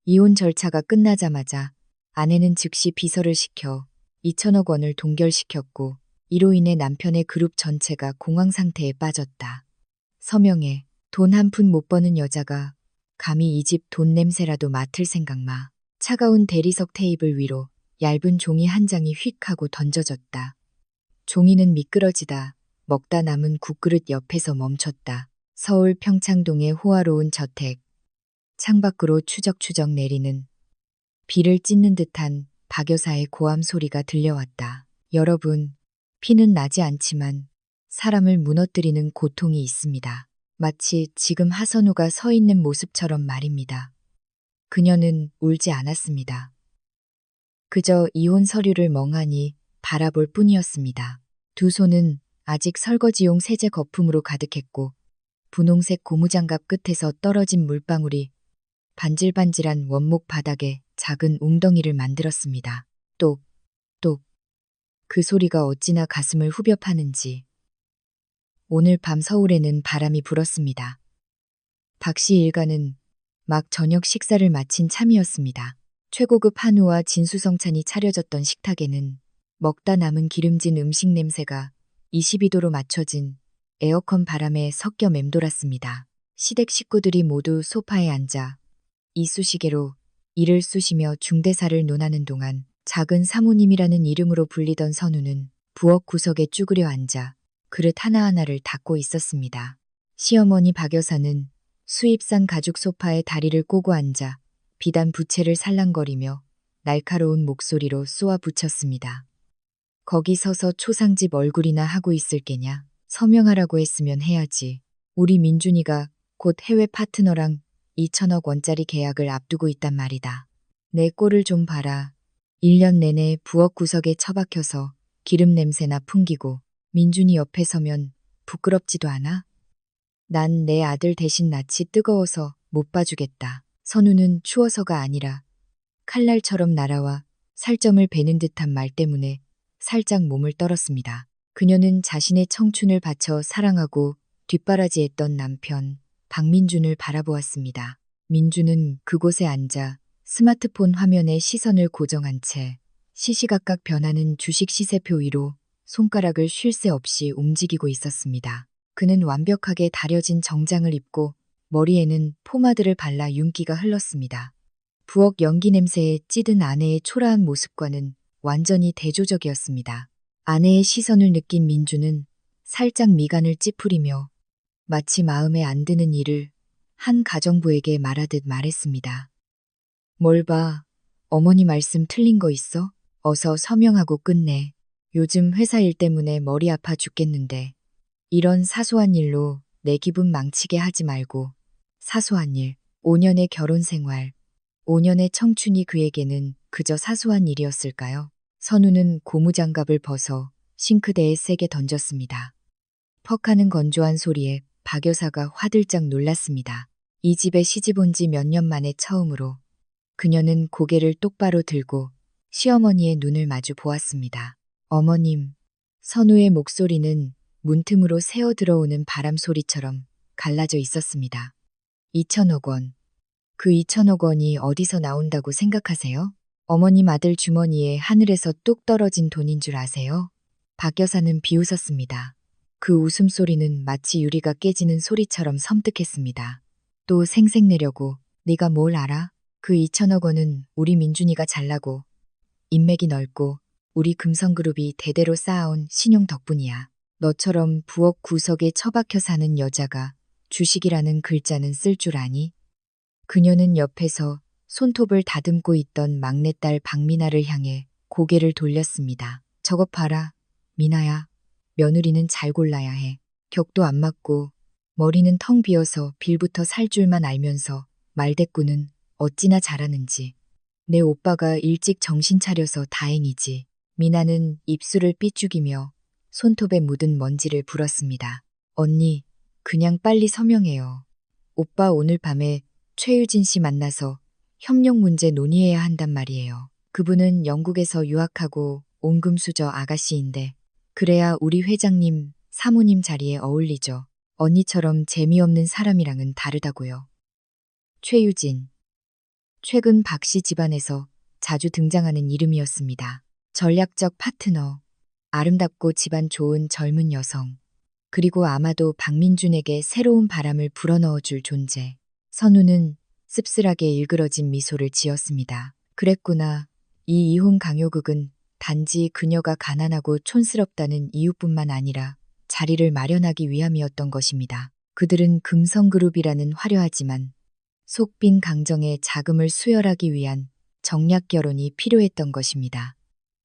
이혼 절차가 끝나자마자 아내는 즉시 비서를 시켜 2천억 원을 동결시켰고 이로 인해 남편의 그룹 전체가 공황 상태에 빠졌다. 서명해 돈 한 푼 못 버는 여자가 감히 이 집 돈 냄새라도 맡을 생각 마. 차가운 대리석 테이블 위로 얇은 종이 한 장이 휙 하고 던져졌다. 종이는 미끄러지다 먹다 남은 국그릇 옆에서 멈췄다. 서울 평창동의 호화로운 저택. 창밖으로 추적추적 내리는 비를 찢는 듯한 박 여사의 고함 소리가 들려왔다. 여러분, 피는 나지 않지만 사람을 무너뜨리는 고통이 있습니다. 마치 지금 하선우가 서 있는 모습처럼 말입니다. 그녀는 울지 않았습니다. 그저 이혼 서류를 멍하니 바라볼 뿐이었습니다. 두 손은 아직 설거지용 세제 거품으로 가득했고 분홍색 고무장갑 끝에서 떨어진 물방울이 반질반질한 원목 바닥에 작은 웅덩이를 만들었습니다. 똑, 똑. 그 소리가 어찌나 가슴을 후벼 파는지. 오늘 밤 서울에는 바람이 불었습니다. 박 씨 일가는 막 저녁 식사를 마친 참이었습니다. 최고급 한우와 진수성찬이 차려졌던 식탁에는 먹다 남은 기름진 음식 냄새가 22도로 맞춰진 에어컨 바람에 섞여 맴돌았습니다. 시댁 식구들이 모두 소파에 앉아 이쑤시개로 이를 쑤시며 중대사를 논하는 동안 작은 사모님이라는 이름으로 불리던 선우는 부엌 구석에 쭈그려 앉아 그릇 하나하나를 닦고 있었습니다. 시어머니 박 여사는 수입산 가죽 소파에 다리를 꼬고 앉아 비단 부채를 살랑거리며 날카로운 목소리로 쏘아 붙였습니다. 거기 서서 초상집 얼굴이나 하고 있을 게냐. 서명하라고 했으면 해야지. 우리 민준이가 곧 해외 파트너랑 2천억 원짜리 계약을 앞두고 있단 말이다. 내 꼴을 좀 봐라. 1년 내내 부엌 구석에 처박혀서 기름 냄새나 풍기고 민준이 옆에 서면 부끄럽지도 않아? 난 내 아들 대신 낯이 뜨거워서 못 봐주겠다. 선우는 추워서가 아니라 칼날처럼 날아와 살점을 베는 듯한 말 때문에 살짝 몸을 떨었습니다. 그녀는 자신의 청춘을 바쳐 사랑하고 뒷바라지했던 남편 박민준을 바라보았습니다. 민준은 그곳에 앉아 스마트폰 화면에 시선을 고정한 채 시시각각 변하는 주식 시세표 위로 손가락을 쉴 새 없이 움직이고 있었습니다. 그는 완벽하게 다려진 정장을 입고 머리에는 포마드를 발라 윤기가 흘렀습니다. 부엌 연기 냄새에 찌든 아내의 초라한 모습과는 완전히 대조적이었습니다. 아내의 시선을 느낀 민주는 살짝 미간을 찌푸리며 마치 마음에 안 드는 일을 한 가정부에게 말하듯 말했습니다. 뭘 봐. 어머니 말씀 틀린 거 있어? 어서 서명하고 끝내. 요즘 회사 일 때문에 머리 아파 죽겠는데 이런 사소한 일로 내 기분 망치게 하지 말고. 사소한 일, 5년의 결혼 생활, 5년의 청춘이 그에게는 그저 사소한 일이었을까요? 선우는 고무장갑을 벗어 싱크대에 세게 던졌습니다. 퍽하는 건조한 소리에 박 여사가 화들짝 놀랐습니다. 이 집에 시집 온 지 몇 년 만에 처음으로 그녀는 고개를 똑바로 들고 시어머니의 눈을 마주 보았습니다. 어머님, 선우의 목소리는 문틈으로 새어 들어오는 바람 소리처럼 갈라져 있었습니다. 2천억 원. 그 2천억 원이 어디서 나온다고 생각하세요? 어머님 아들 주머니에 하늘에서 뚝 떨어진 돈인 줄 아세요? 박 여사는 비웃었습니다. 그 웃음소리는 마치 유리가 깨지는 소리처럼 섬뜩했습니다. 또 생색내려고 네가 뭘 알아? 그 2천억 원은 우리 민준이가 잘나고 인맥이 넓고 우리 금성그룹이 대대로 쌓아온 신용 덕분이야. 너처럼 부엌 구석에 처박혀 사는 여자가 주식이라는 글자는 쓸 줄 아니? 그녀는 옆에서 손톱을 다듬고 있던 막내딸 박미나를 향해 고개를 돌렸습니다. 저것 봐라. 미나야. 며느리는 잘 골라야 해. 격도 안 맞고 머리는 텅 비어서 빌부터 살 줄만 알면서 말대꾸는 어찌나 잘하는지. 내 오빠가 일찍 정신 차려서 다행이지. 미나는 입술을 삐죽이며 손톱에 묻은 먼지를 불었습니다. 언니, 그냥 빨리 서명해요. 오빠 오늘 밤에 최유진 씨 만나서 협력 문제 논의해야 한단 말이에요. 그분은 영국에서 유학하고 온 금수저 아가씨인데 그래야 우리 회장님, 사모님 자리에 어울리죠. 언니처럼 재미없는 사람이랑은 다르다고요. 최유진. 최근 박씨 집안에서 자주 등장하는 이름이었습니다. 전략적 파트너, 아름답고 집안 좋은 젊은 여성, 그리고 아마도 박민준에게 새로운 바람을 불어넣어줄 존재. 선우는 씁쓸하게 일그러진 미소를 지었습니다. 그랬구나. 이 이혼 강요극은 단지 그녀가 가난하고 촌스럽다는 이유뿐만 아니라 자리를 마련하기 위함이었던 것입니다. 그들은 금성그룹이라는 화려하지만 속빈 강정의 자금을 수혈하기 위한 정략 결혼이 필요했던 것입니다.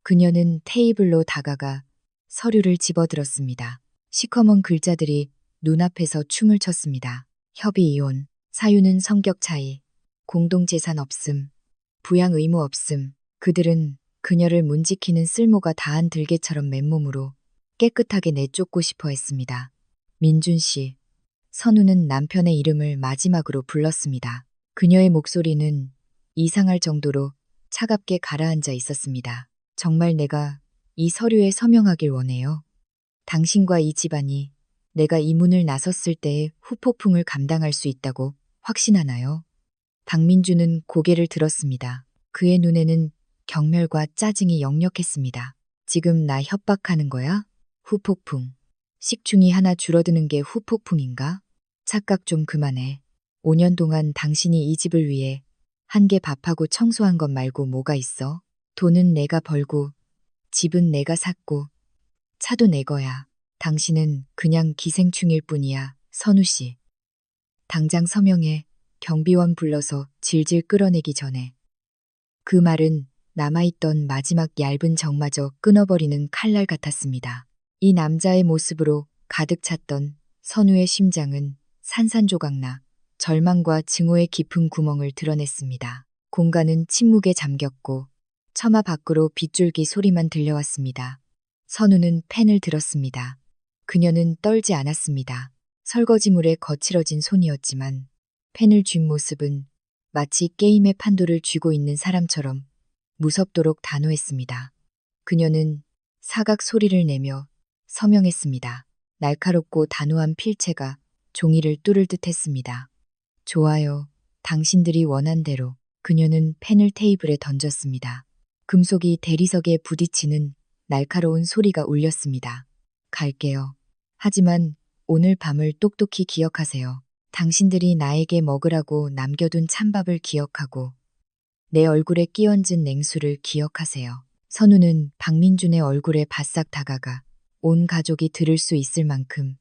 그녀는 테이블로 다가가 서류를 집어들었습니다. 시커먼 글자들이 눈앞에서 춤을 췄습니다. 협의 이혼, 사유는 성격 차이, 공동재산 없음, 부양 의무 없음. 그들은 그녀를 문지키는 쓸모가 다한 들개처럼 맨몸으로 깨끗하게 내쫓고 싶어 했습니다. 민준 씨, 선우는 남편의 이름을 마지막으로 불렀습니다. 그녀의 목소리는 이상할 정도로 차갑게 가라앉아 있었습니다. 정말 내가 이 서류에 서명하길 원해요. 당신과 이 집안이 내가 이 문을 나섰을 때의 후폭풍을 감당할 수 있다고 확신하나요? 박민주는 고개를 들었습니다. 그의 눈에는 경멸과 짜증이 역력했습니다. 지금 나 협박하는 거야? 후폭풍. 식충이 하나 줄어드는 게 후폭풍인가? 착각 좀 그만해. 5년 동안 당신이 이 집을 위해 한 개 밥하고 청소한 것 말고 뭐가 있어? 돈은 내가 벌고, 집은 내가 샀고, 차도 내 거야. 당신은 그냥 기생충일 뿐이야, 선우 씨. 당장 서명해. 경비원 불러서 질질 끌어내기 전에. 그 말은 남아있던 마지막 얇은 정마저 끊어버리는 칼날 같았습니다. 이 남자의 모습으로 가득 찼던 선우의 심장은 산산조각나 절망과 증오의 깊은 구멍을 드러냈습니다. 공간은 침묵에 잠겼고 처마 밖으로 빗줄기 소리만 들려왔습니다. 선우는 펜을 들었습니다. 그녀는 떨지 않았습니다. 설거지물에 거칠어진 손이었지만 펜을 쥔 모습은 마치 게임의 판도를 쥐고 있는 사람처럼 무섭도록 단호했습니다. 그녀는 사각 소리를 내며 서명했습니다. 날카롭고 단호한 필체가 종이를 뚫을 듯 했습니다. 좋아요. 당신들이 원한 대로. 그녀는 펜을 테이블에 던졌습니다. 금속이 대리석에 부딪히는 날카로운 소리가 울렸습니다. 갈게요. 하지만 오늘 밤을 똑똑히 기억하세요. 당신들이 나에게 먹으라고 남겨둔 찬밥을 기억하고 내 얼굴에 끼얹은 냉수를 기억하세요. 선우는 박민준의 얼굴에 바싹 다가가 온 가족이 들을 수 있을 만큼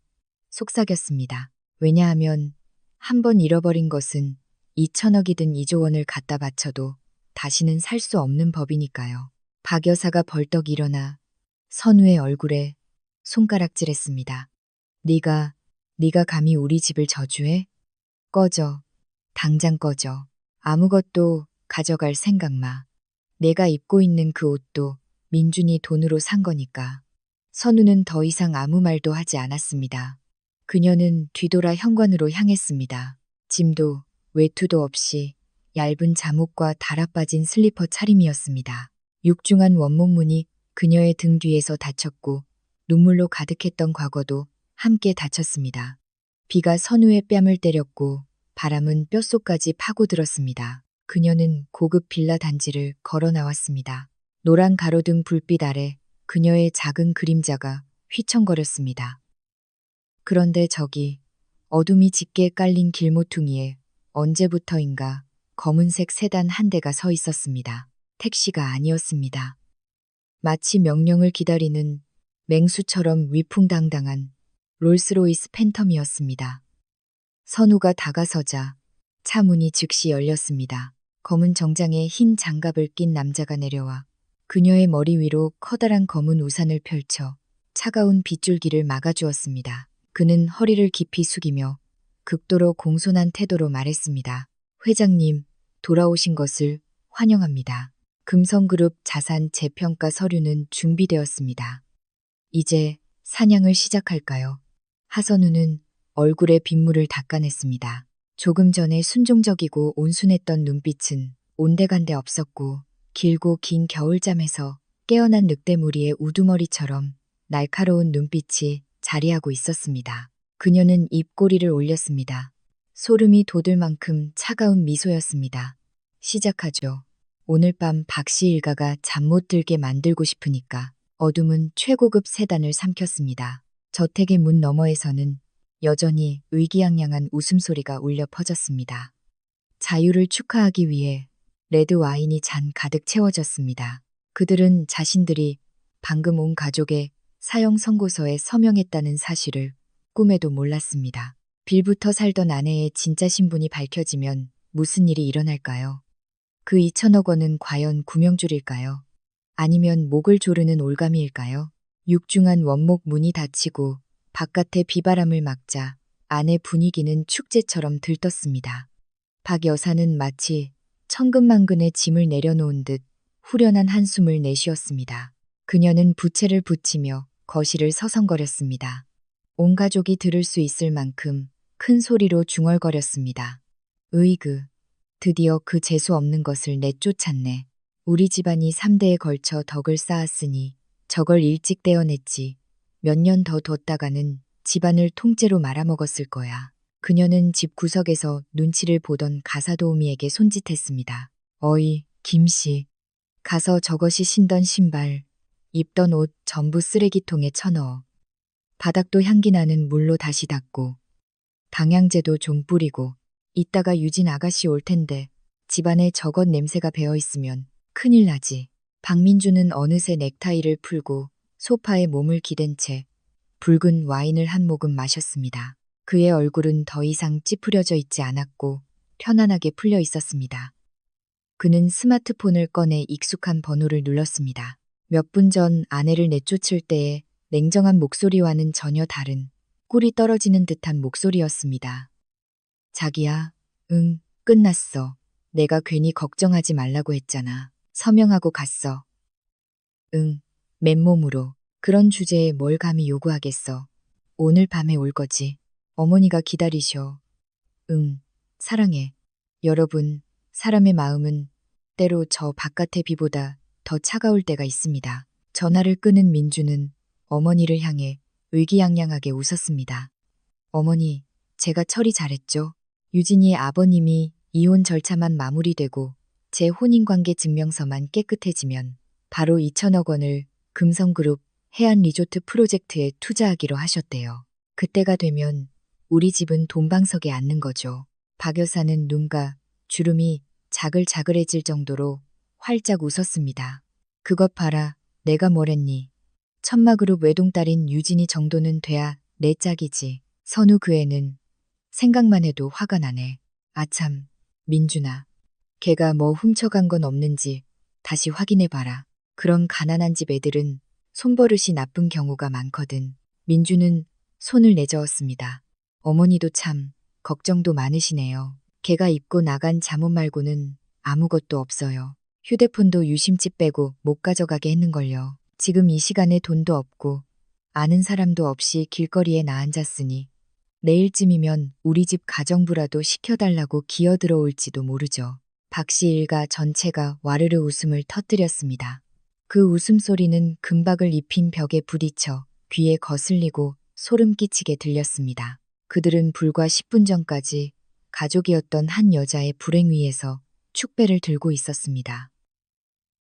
속삭였습니다. 왜냐하면 한 번 잃어버린 것은 2천억이든 2조 원을 갖다 바쳐도 다시는 살 수 없는 법이니까요. 박 여사가 벌떡 일어나 선우의 얼굴에 손가락질했습니다. 네가 감히 우리 집을 저주해? 꺼져. 당장 꺼져. 아무것도 가져갈 생각 마. 내가 입고 있는 그 옷도 민준이 돈으로 산 거니까. 선우는 더 이상 아무 말도 하지 않았습니다. 그녀는 뒤돌아 현관으로 향했습니다. 짐도 외투도 없이 얇은 잠옷과 달아빠진 슬리퍼 차림이었습니다. 육중한 원목문이 그녀의 등 뒤에서 닫혔고 눈물로 가득했던 과거도 함께 닫혔습니다. 비가 선우의 뺨을 때렸고 바람은 뼛속까지 파고들었습니다. 그녀는 고급 빌라 단지를 걸어 나왔습니다. 노란 가로등 불빛 아래 그녀의 작은 그림자가 휘청거렸습니다. 그런데 저기 어둠이 짙게 깔린 길모퉁이에 언제부터인가 검은색 세단 한 대가 서 있었습니다. 택시가 아니었습니다. 마치 명령을 기다리는 맹수처럼 위풍당당한 롤스로이스 팬텀이었습니다. 선우가 다가서자 차 문이 즉시 열렸습니다. 검은 정장에 흰 장갑을 낀 남자가 내려와 그녀의 머리 위로 커다란 검은 우산을 펼쳐 차가운 빗줄기를 막아주었습니다. 그는 허리를 깊이 숙이며 극도로 공손한 태도로 말했습니다. 회장님, 돌아오신 것을 환영합니다. 금성그룹 자산 재평가 서류는 준비되었습니다. 이제 사냥을 시작할까요? 하선우는 얼굴에 빗물을 닦아냈습니다. 조금 전에 순종적이고 온순했던 눈빛은 온데간데 없었고 길고 긴 겨울잠에서 깨어난 늑대무리의 우두머리처럼 날카로운 눈빛이 자리하고 있었습니다. 그녀는 입꼬리를 올렸습니다. 소름이 돋을 만큼 차가운 미소였습니다. 시작하죠. 오늘 밤 박씨 일가가 잠 못 들게 만들고 싶으니까. 어둠은 최고급 세단을 삼켰습니다. 저택의 문 너머에서는 여전히 의기양양한 웃음소리가 울려 퍼졌습니다. 자유를 축하하기 위해 레드 와인이 잔 가득 채워졌습니다. 그들은 자신들이 방금 온 가족의 사형 선고서에 서명했다는 사실을 꿈에도 몰랐습니다. 빌부터 살던 아내의 진짜 신분이 밝혀지면 무슨 일이 일어날까요? 그 2천억 원은 과연 구명줄일까요? 아니면 목을 조르는 올가미일까요? 육중한 원목 문이 닫히고 바깥의 비바람을 막자 안의 분위기는 축제처럼 들떴습니다. 박 여사는 마치 천근만근의 짐을 내려놓은 듯 후련한 한숨을 내쉬었습니다. 그녀는 부채를 붙이며 거실을 서성거렸습니다. 온 가족이 들을 수 있을 만큼 큰 소리로 중얼거렸습니다. 으이그, 드디어 그 재수 없는 것을 내쫓았네. 우리 집안이 3대에 걸쳐 덕을 쌓았으니 저걸 일찍 떼어냈지. 몇 년 더 뒀다가는 집안을 통째로 말아먹었을 거야. 그녀는 집 구석에서 눈치를 보던 가사도우미에게 손짓했습니다. 어이, 김씨. 가서 저것이 신던 신발, 입던 옷 전부 쓰레기통에 쳐넣어. 바닥도 향기나는 물로 다시 닦고 방향제도 좀 뿌리고 이따가 유진 아가씨 올 텐데 집안에 저것 냄새가 배어있으면 큰일 나지. 박민주는 어느새 넥타이를 풀고 소파에 몸을 기댄 채 붉은 와인을 한 모금 마셨습니다. 그의 얼굴은 더 이상 찌푸려져 있지 않았고 편안하게 풀려 있었습니다. 그는 스마트폰을 꺼내 익숙한 번호를 눌렀습니다. 몇 분 전 아내를 내쫓을 때의 냉정한 목소리와는 전혀 다른 꿀이 떨어지는 듯한 목소리였습니다. 자기야, 응, 끝났어. 내가 괜히 걱정하지 말라고 했잖아. 서명하고 갔어. 응, 맨몸으로. 그런 주제에 뭘 감히 요구하겠어. 오늘 밤에 올 거지. 어머니가 기다리셔. 응, 사랑해. 여러분, 사람의 마음은 때로 저 바깥의 비보다 더 차가울 때가 있습니다. 전화를 끄는 민주는 어머니를 향해 의기양양하게 웃었습니다. 어머니, 제가 처리 잘했죠? 유진이의 아버님이 이혼 절차만 마무리되고 제 혼인관계 증명서만 깨끗해지면 바로 2천억 원을 금성그룹 해안리조트 프로젝트에 투자하기로 하셨대요. 그때가 되면 우리 집은 돈방석에 앉는 거죠. 박 여사는 눈가 주름이 자글자글해질 정도로 활짝 웃었습니다. 그것 봐라, 내가 뭐랬니? 천마그룹 외동딸인 유진이 정도는 돼야 내 짝이지. 선우 그 애는 생각만 해도 화가 나네. 아참, 민준아. 걔가 뭐 훔쳐간 건 없는지 다시 확인해봐라. 그런 가난한 집 애들은 손버릇이 나쁜 경우가 많거든. 민주는 손을 내저었습니다. 어머니도 참 걱정도 많으시네요. 걔가 입고 나간 잠옷 말고는 아무것도 없어요. 휴대폰도 유심칩 빼고 못 가져가게 했는걸요. 지금 이 시간에 돈도 없고 아는 사람도 없이 길거리에 나앉았으니 내일쯤이면 우리 집 가정부라도 시켜달라고 기어들어올지도 모르죠. 박씨 일가 전체가 와르르 웃음을 터뜨렸습니다. 그 웃음소리는 금박을 입힌 벽에 부딪혀 귀에 거슬리고 소름 끼치게 들렸습니다. 그들은 불과 10분 전까지 가족이었던 한 여자의 불행 위에서 축배를 들고 있었습니다.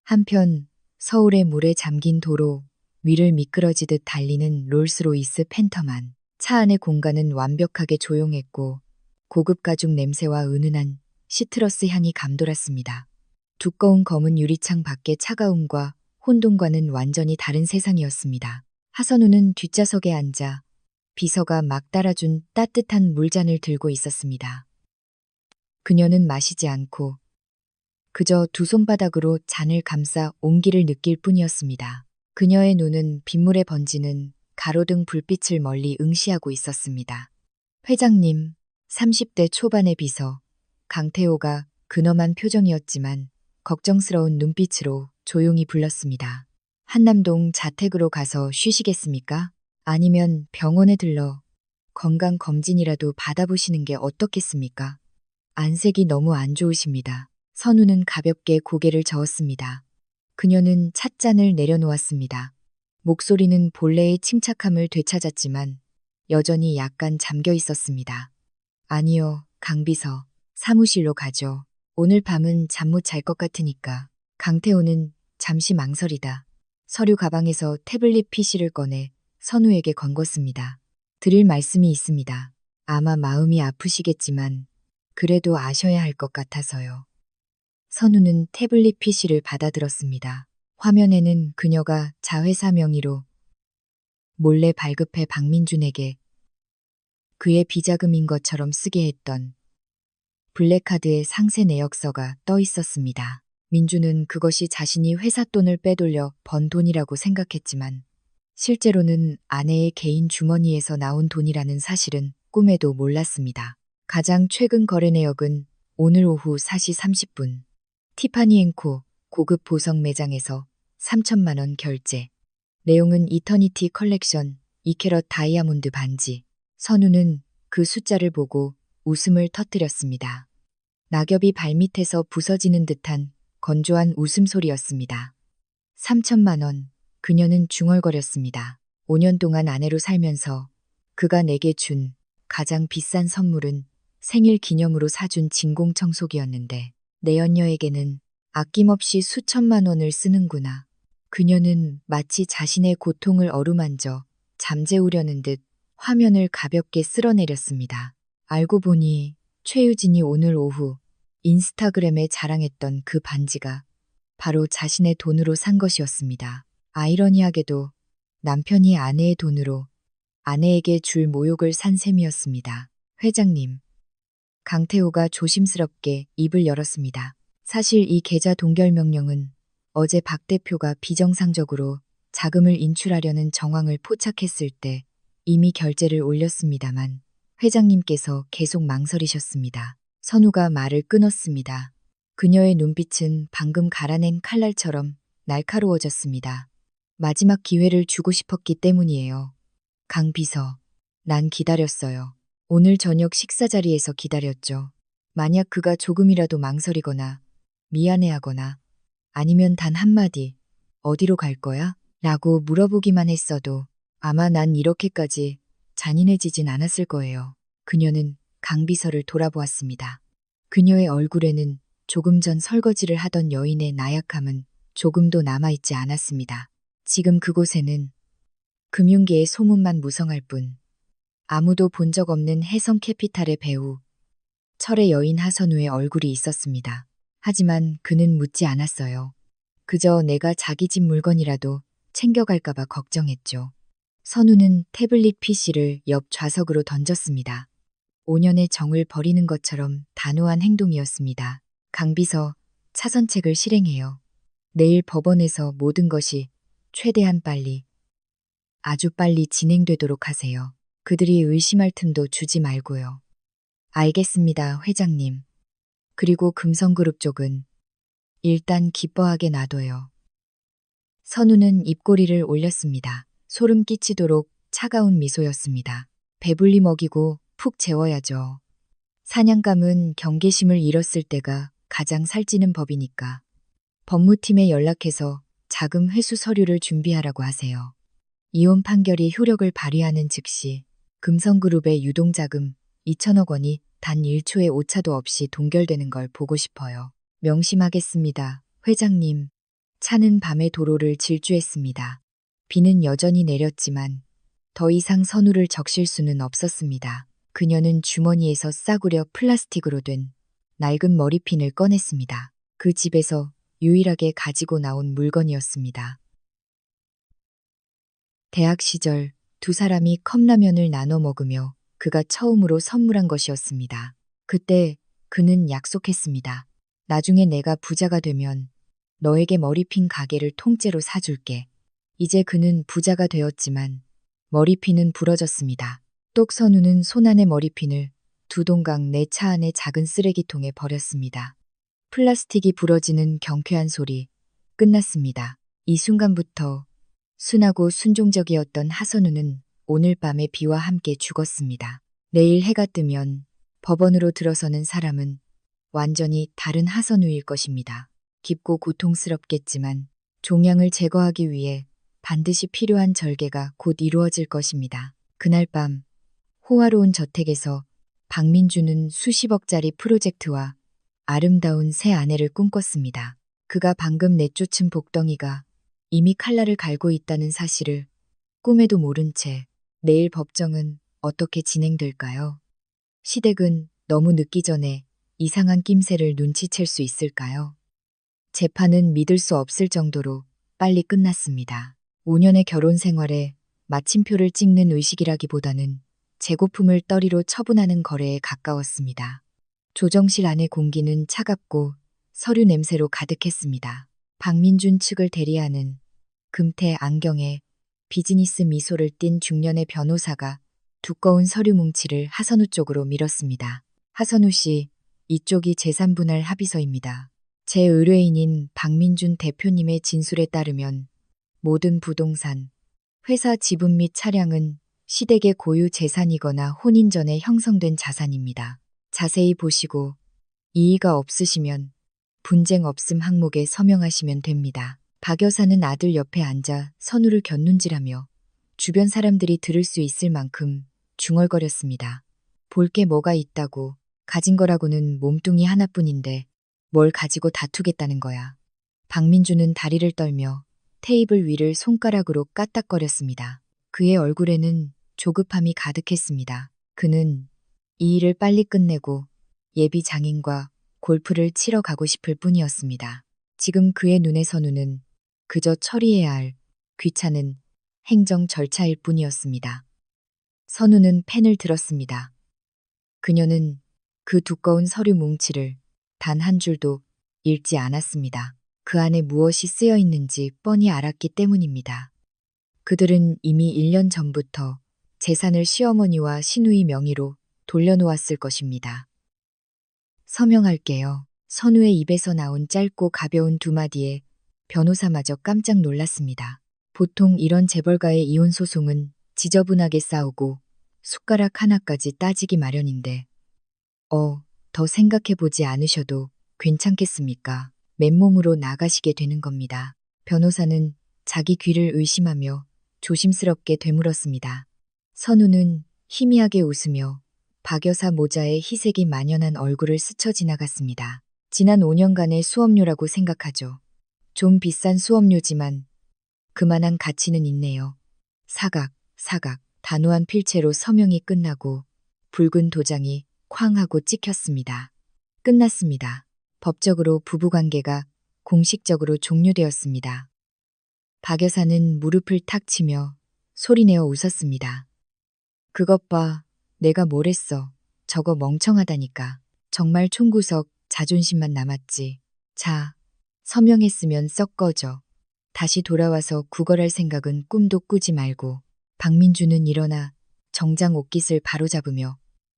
한편 서울의 물에 잠긴 도로 위를 미끄러지듯 달리는 롤스로이스 팬텀한 차 안의 공간은 완벽하게 조용했고 고급 가죽 냄새와 은은한 시트러스 향이 감돌았습니다. 두꺼운 검은 유리창 밖의 차가움과 혼돈과는 완전히 다른 세상이었습니다. 하선우는 뒷좌석에 앉아 비서가 막 따라준 따뜻한 물잔을 들고 있었습니다. 그녀는 마시지 않고 그저 두 손바닥으로 잔을 감싸 온기를 느낄 뿐이었습니다. 그녀의 눈은 빗물에 번지는 가로등 불빛을 멀리 응시하고 있었습니다. 회장님, 30대 초반의 비서, 강태호가 근엄한 표정이었지만 걱정스러운 눈빛으로 조용히 불렀습니다. 한남동 자택으로 가서 쉬시겠습니까? 아니면 병원에 들러 건강검진이라도 받아보시는 게 어떻겠습니까? 안색이 너무 안 좋으십니다. 선우는 가볍게 고개를 저었습니다. 그녀는 찻잔을 내려놓았습니다. 목소리는 본래의 침착함을 되찾았지만 여전히 약간 잠겨 있었습니다. 아니요, 강 비서. 사무실로 가죠. 오늘 밤은 잠 못 잘 것 같으니까. 강태호는 잠시 망설이다 서류 가방에서 태블릿 PC를 꺼내 선우에게 건궜습니다. 드릴 말씀이 있습니다. 아마 마음이 아프시겠지만 그래도 아셔야 할 것 같아서요. 선우는 태블릿 PC를 받아들었습니다. 화면에는 그녀가 자회사 명의로 몰래 발급해 박민준에게 그의 비자금인 것처럼 쓰게 했던 블랙카드의 상세 내역서가 떠 있었습니다. 민주는 그것이 자신이 회사 돈을 빼돌려 번 돈이라고 생각했지만 실제로는 아내의 개인 주머니에서 나온 돈이라는 사실은 꿈에도 몰랐습니다. 가장 최근 거래 내역은 오늘 오후 4시 30분 티파니 앤코 고급 보석 매장에서 3천만 원 결제. 내용은 이터니티 컬렉션 2캐럿 다이아몬드 반지. 선우는 그 숫자를 보고 웃음을 터뜨렸습니다. 낙엽이 발밑에서 부서지는 듯한 건조한 웃음소리였습니다. 3천만 원. 그녀는 중얼거렸습니다. 5년 동안 아내로 살면서 그가 내게 준 가장 비싼 선물은 생일 기념으로 사준 진공청소기였는데 내 연녀에게는 아낌없이 수천만 원을 쓰는구나. 그녀는 마치 자신의 고통을 어루만져 잠재우려는 듯 화면을 가볍게 쓸어내렸습니다. 알고 보니 최유진이 오늘 오후 인스타그램에 자랑했던 그 반지가 바로 자신의 돈으로 산 것이었습니다. 아이러니하게도 남편이 아내의 돈으로 아내에게 줄 모욕을 산 셈이었습니다. 회장님. 강태호가 조심스럽게 입을 열었습니다. 사실 이 계좌 동결 명령은 어제 박 대표가 비정상적으로 자금을 인출하려는 정황을 포착했을 때 이미 결제를 올렸습니다만 회장님께서 계속 망설이셨습니다. 선우가 말을 끊었습니다. 그녀의 눈빛은 방금 갈아낸 칼날처럼 날카로워졌습니다. 마지막 기회를 주고 싶었기 때문이에요. 강 비서, 난 기다렸어요. 오늘 저녁 식사 자리에서 기다렸죠. 만약 그가 조금이라도 망설이거나 미안해하거나 아니면 단 한마디 어디로 갈 거야? 라고 물어보기만 했어도 아마 난 이렇게까지 잔인해지진 않았을 거예요. 그녀는 강 비서를 돌아보았습니다. 그녀의 얼굴에는 조금 전 설거지를 하던 여인의 나약함은 조금도 남아있지 않았습니다. 지금 그곳에는 금융계의 소문만 무성할 뿐 아무도 본 적 없는 해성캐피탈의 배우 철의 여인 하선우의 얼굴이 있었습니다. 하지만 그는 묻지 않았어요. 그저 내가 자기 집 물건이라도 챙겨갈까봐 걱정했죠. 선우는 태블릿 PC를 옆 좌석으로 던졌습니다. 5년의 정을 버리는 것처럼 단호한 행동이었습니다. 강 비서, 차선책을 실행해요. 내일 법원에서 모든 것이 최대한 빨리, 아주 빨리 진행되도록 하세요. 그들이 의심할 틈도 주지 말고요. 알겠습니다, 회장님. 그리고 금성그룹 쪽은 일단 기뻐하게 놔둬요. 선우는 입꼬리를 올렸습니다. 소름 끼치도록 차가운 미소였습니다. 배불리 먹이고 푹 재워야죠. 사냥감은 경계심을 잃었을 때가 가장 살찌는 법이니까. 법무팀에 연락해서 자금 회수 서류를 준비하라고 하세요. 이혼 판결이 효력을 발휘하는 즉시 금성그룹의 유동자금 2천억 원이 단 1초의 오차도 없이 동결되는 걸 보고 싶어요. 명심하겠습니다, 회장님. 차는 밤의 도로를 질주했습니다. 비는 여전히 내렸지만 더 이상 선우를 적실 수는 없었습니다. 그녀는 주머니에서 싸구려 플라스틱으로 된 낡은 머리핀을 꺼냈습니다. 그 집에서 유일하게 가지고 나온 물건이었습니다. 대학 시절 두 사람이 컵라면을 나눠 먹으며 그가 처음으로 선물한 것이었습니다. 그때 그는 약속했습니다. 나중에 내가 부자가 되면 너에게 머리핀 가게를 통째로 사줄게. 이제 그는 부자가 되었지만 머리핀은 부러졌습니다. 똑선우는 손안의 머리핀을 두 동강 내 차 안의 작은 쓰레기통에 버렸습니다. 플라스틱이 부러지는 경쾌한 소리 끝났습니다. 이 순간부터 순하고 순종적이었던 하선우는 오늘 밤의 비와 함께 죽었습니다. 내일 해가 뜨면 법원으로 들어서는 사람은 완전히 다른 하선우일 것입니다. 깊고 고통스럽겠지만 종양을 제거하기 위해 반드시 필요한 절개가 곧 이루어질 것입니다. 그날 밤 호화로운 저택에서 박민주는 수십억짜리 프로젝트와 아름다운 새 아내를 꿈꿨습니다. 그가 방금 내쫓은 복덩이가 이미 칼날을 갈고 있다는 사실을 꿈에도 모른 채 내일 법정은 어떻게 진행될까요? 시댁은 너무 늦기 전에 이상한 낌새를 눈치챌 수 있을까요? 재판은 믿을 수 없을 정도로 빨리 끝났습니다. 5년의 결혼 생활에 마침표를 찍는 의식이라기보다는 재고품을 떨이로 처분하는 거래에 가까웠습니다. 조정실 안의 공기는 차갑고 서류 냄새로 가득했습니다. 박민준 측을 대리하는 금태 안경에 비즈니스 미소를 띤 중년의 변호사가 두꺼운 서류 뭉치를 하선우 쪽으로 밀었습니다. 하선우 씨, 이쪽이 재산분할 합의서입니다. 제 의뢰인인 박민준 대표님의 진술에 따르면 모든 부동산, 회사 지분 및 차량은 시댁의 고유 재산이거나 혼인 전에 형성된 자산입니다. 자세히 보시고 이의가 없으시면 분쟁 없음 항목에 서명하시면 됩니다. 박 여사는 아들 옆에 앉아 선우를 곁눈질하며 주변 사람들이 들을 수 있을 만큼 중얼거렸습니다. 볼 게 뭐가 있다고, 가진 거라고는 몸뚱이 하나뿐인데 뭘 가지고 다투겠다는 거야. 박민주는 다리를 떨며 테이블 위를 손가락으로 까딱거렸습니다. 그의 얼굴에는 조급함이 가득했습니다. 그는 이 일을 빨리 끝내고 예비 장인과 골프를 치러 가고 싶을 뿐이었습니다. 지금 그의 눈에 선우는 그저 처리해야 할 귀찮은 행정 절차일 뿐이었습니다. 선우는 펜을 들었습니다. 그녀는 그 두꺼운 서류 뭉치를 단 한 줄도 읽지 않았습니다. 그 안에 무엇이 쓰여 있는지 뻔히 알았기 때문입니다. 그들은 이미 1년 전부터 재산을 시어머니와 시누이 명의로 돌려놓았을 것입니다. 서명할게요. 선우의 입에서 나온 짧고 가벼운 두 마디에 변호사마저 깜짝 놀랐습니다. 보통 이런 재벌가의 이혼 소송은 지저분하게 싸우고 숟가락 하나까지 따지기 마련인데 더 생각해보지 않으셔도 괜찮겠습니까? 맨몸으로 나가시게 되는 겁니다. 변호사는 자기 귀를 의심하며 조심스럽게 되물었습니다. 선우는 희미하게 웃으며 박 여사 모자에 희색이 만연한 얼굴을 스쳐 지나갔습니다. 지난 5년간의 수업료라고 생각하죠. 좀 비싼 수업료지만 그만한 가치는 있네요. 사각, 사각, 단호한 필체로 서명이 끝나고 붉은 도장이 쾅 하고 찍혔습니다. 끝났습니다. 법적으로 부부관계가 공식적으로 종료되었습니다. 박 여사는 무릎을 탁 치며 소리내어 웃었습니다. 그것 봐, 내가 뭘 했어. 저거 멍청하다니까. 정말 총구석 자존심만 남았지. 자, 서명했으면 썩 꺼져. 다시 돌아와서 구걸할 생각은 꿈도 꾸지 말고. 박민주는 일어나 정장 옷깃을 바로잡으며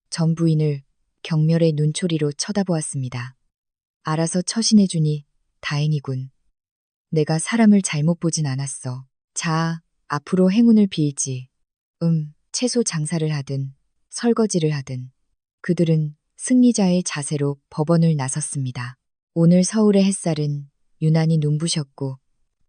전 부인을 경멸의 눈초리로 쳐다보았습니다. 알아서 처신해주니 다행이군. 내가 사람을 잘못 보진 않았어. 자, 앞으로 행운을 빌지. 채소 장사를 하든 설거지를 하든. 그들은 승리자의 자세로 법원을 나섰습니다. 오늘 서울의 햇살은 유난히 눈부셨고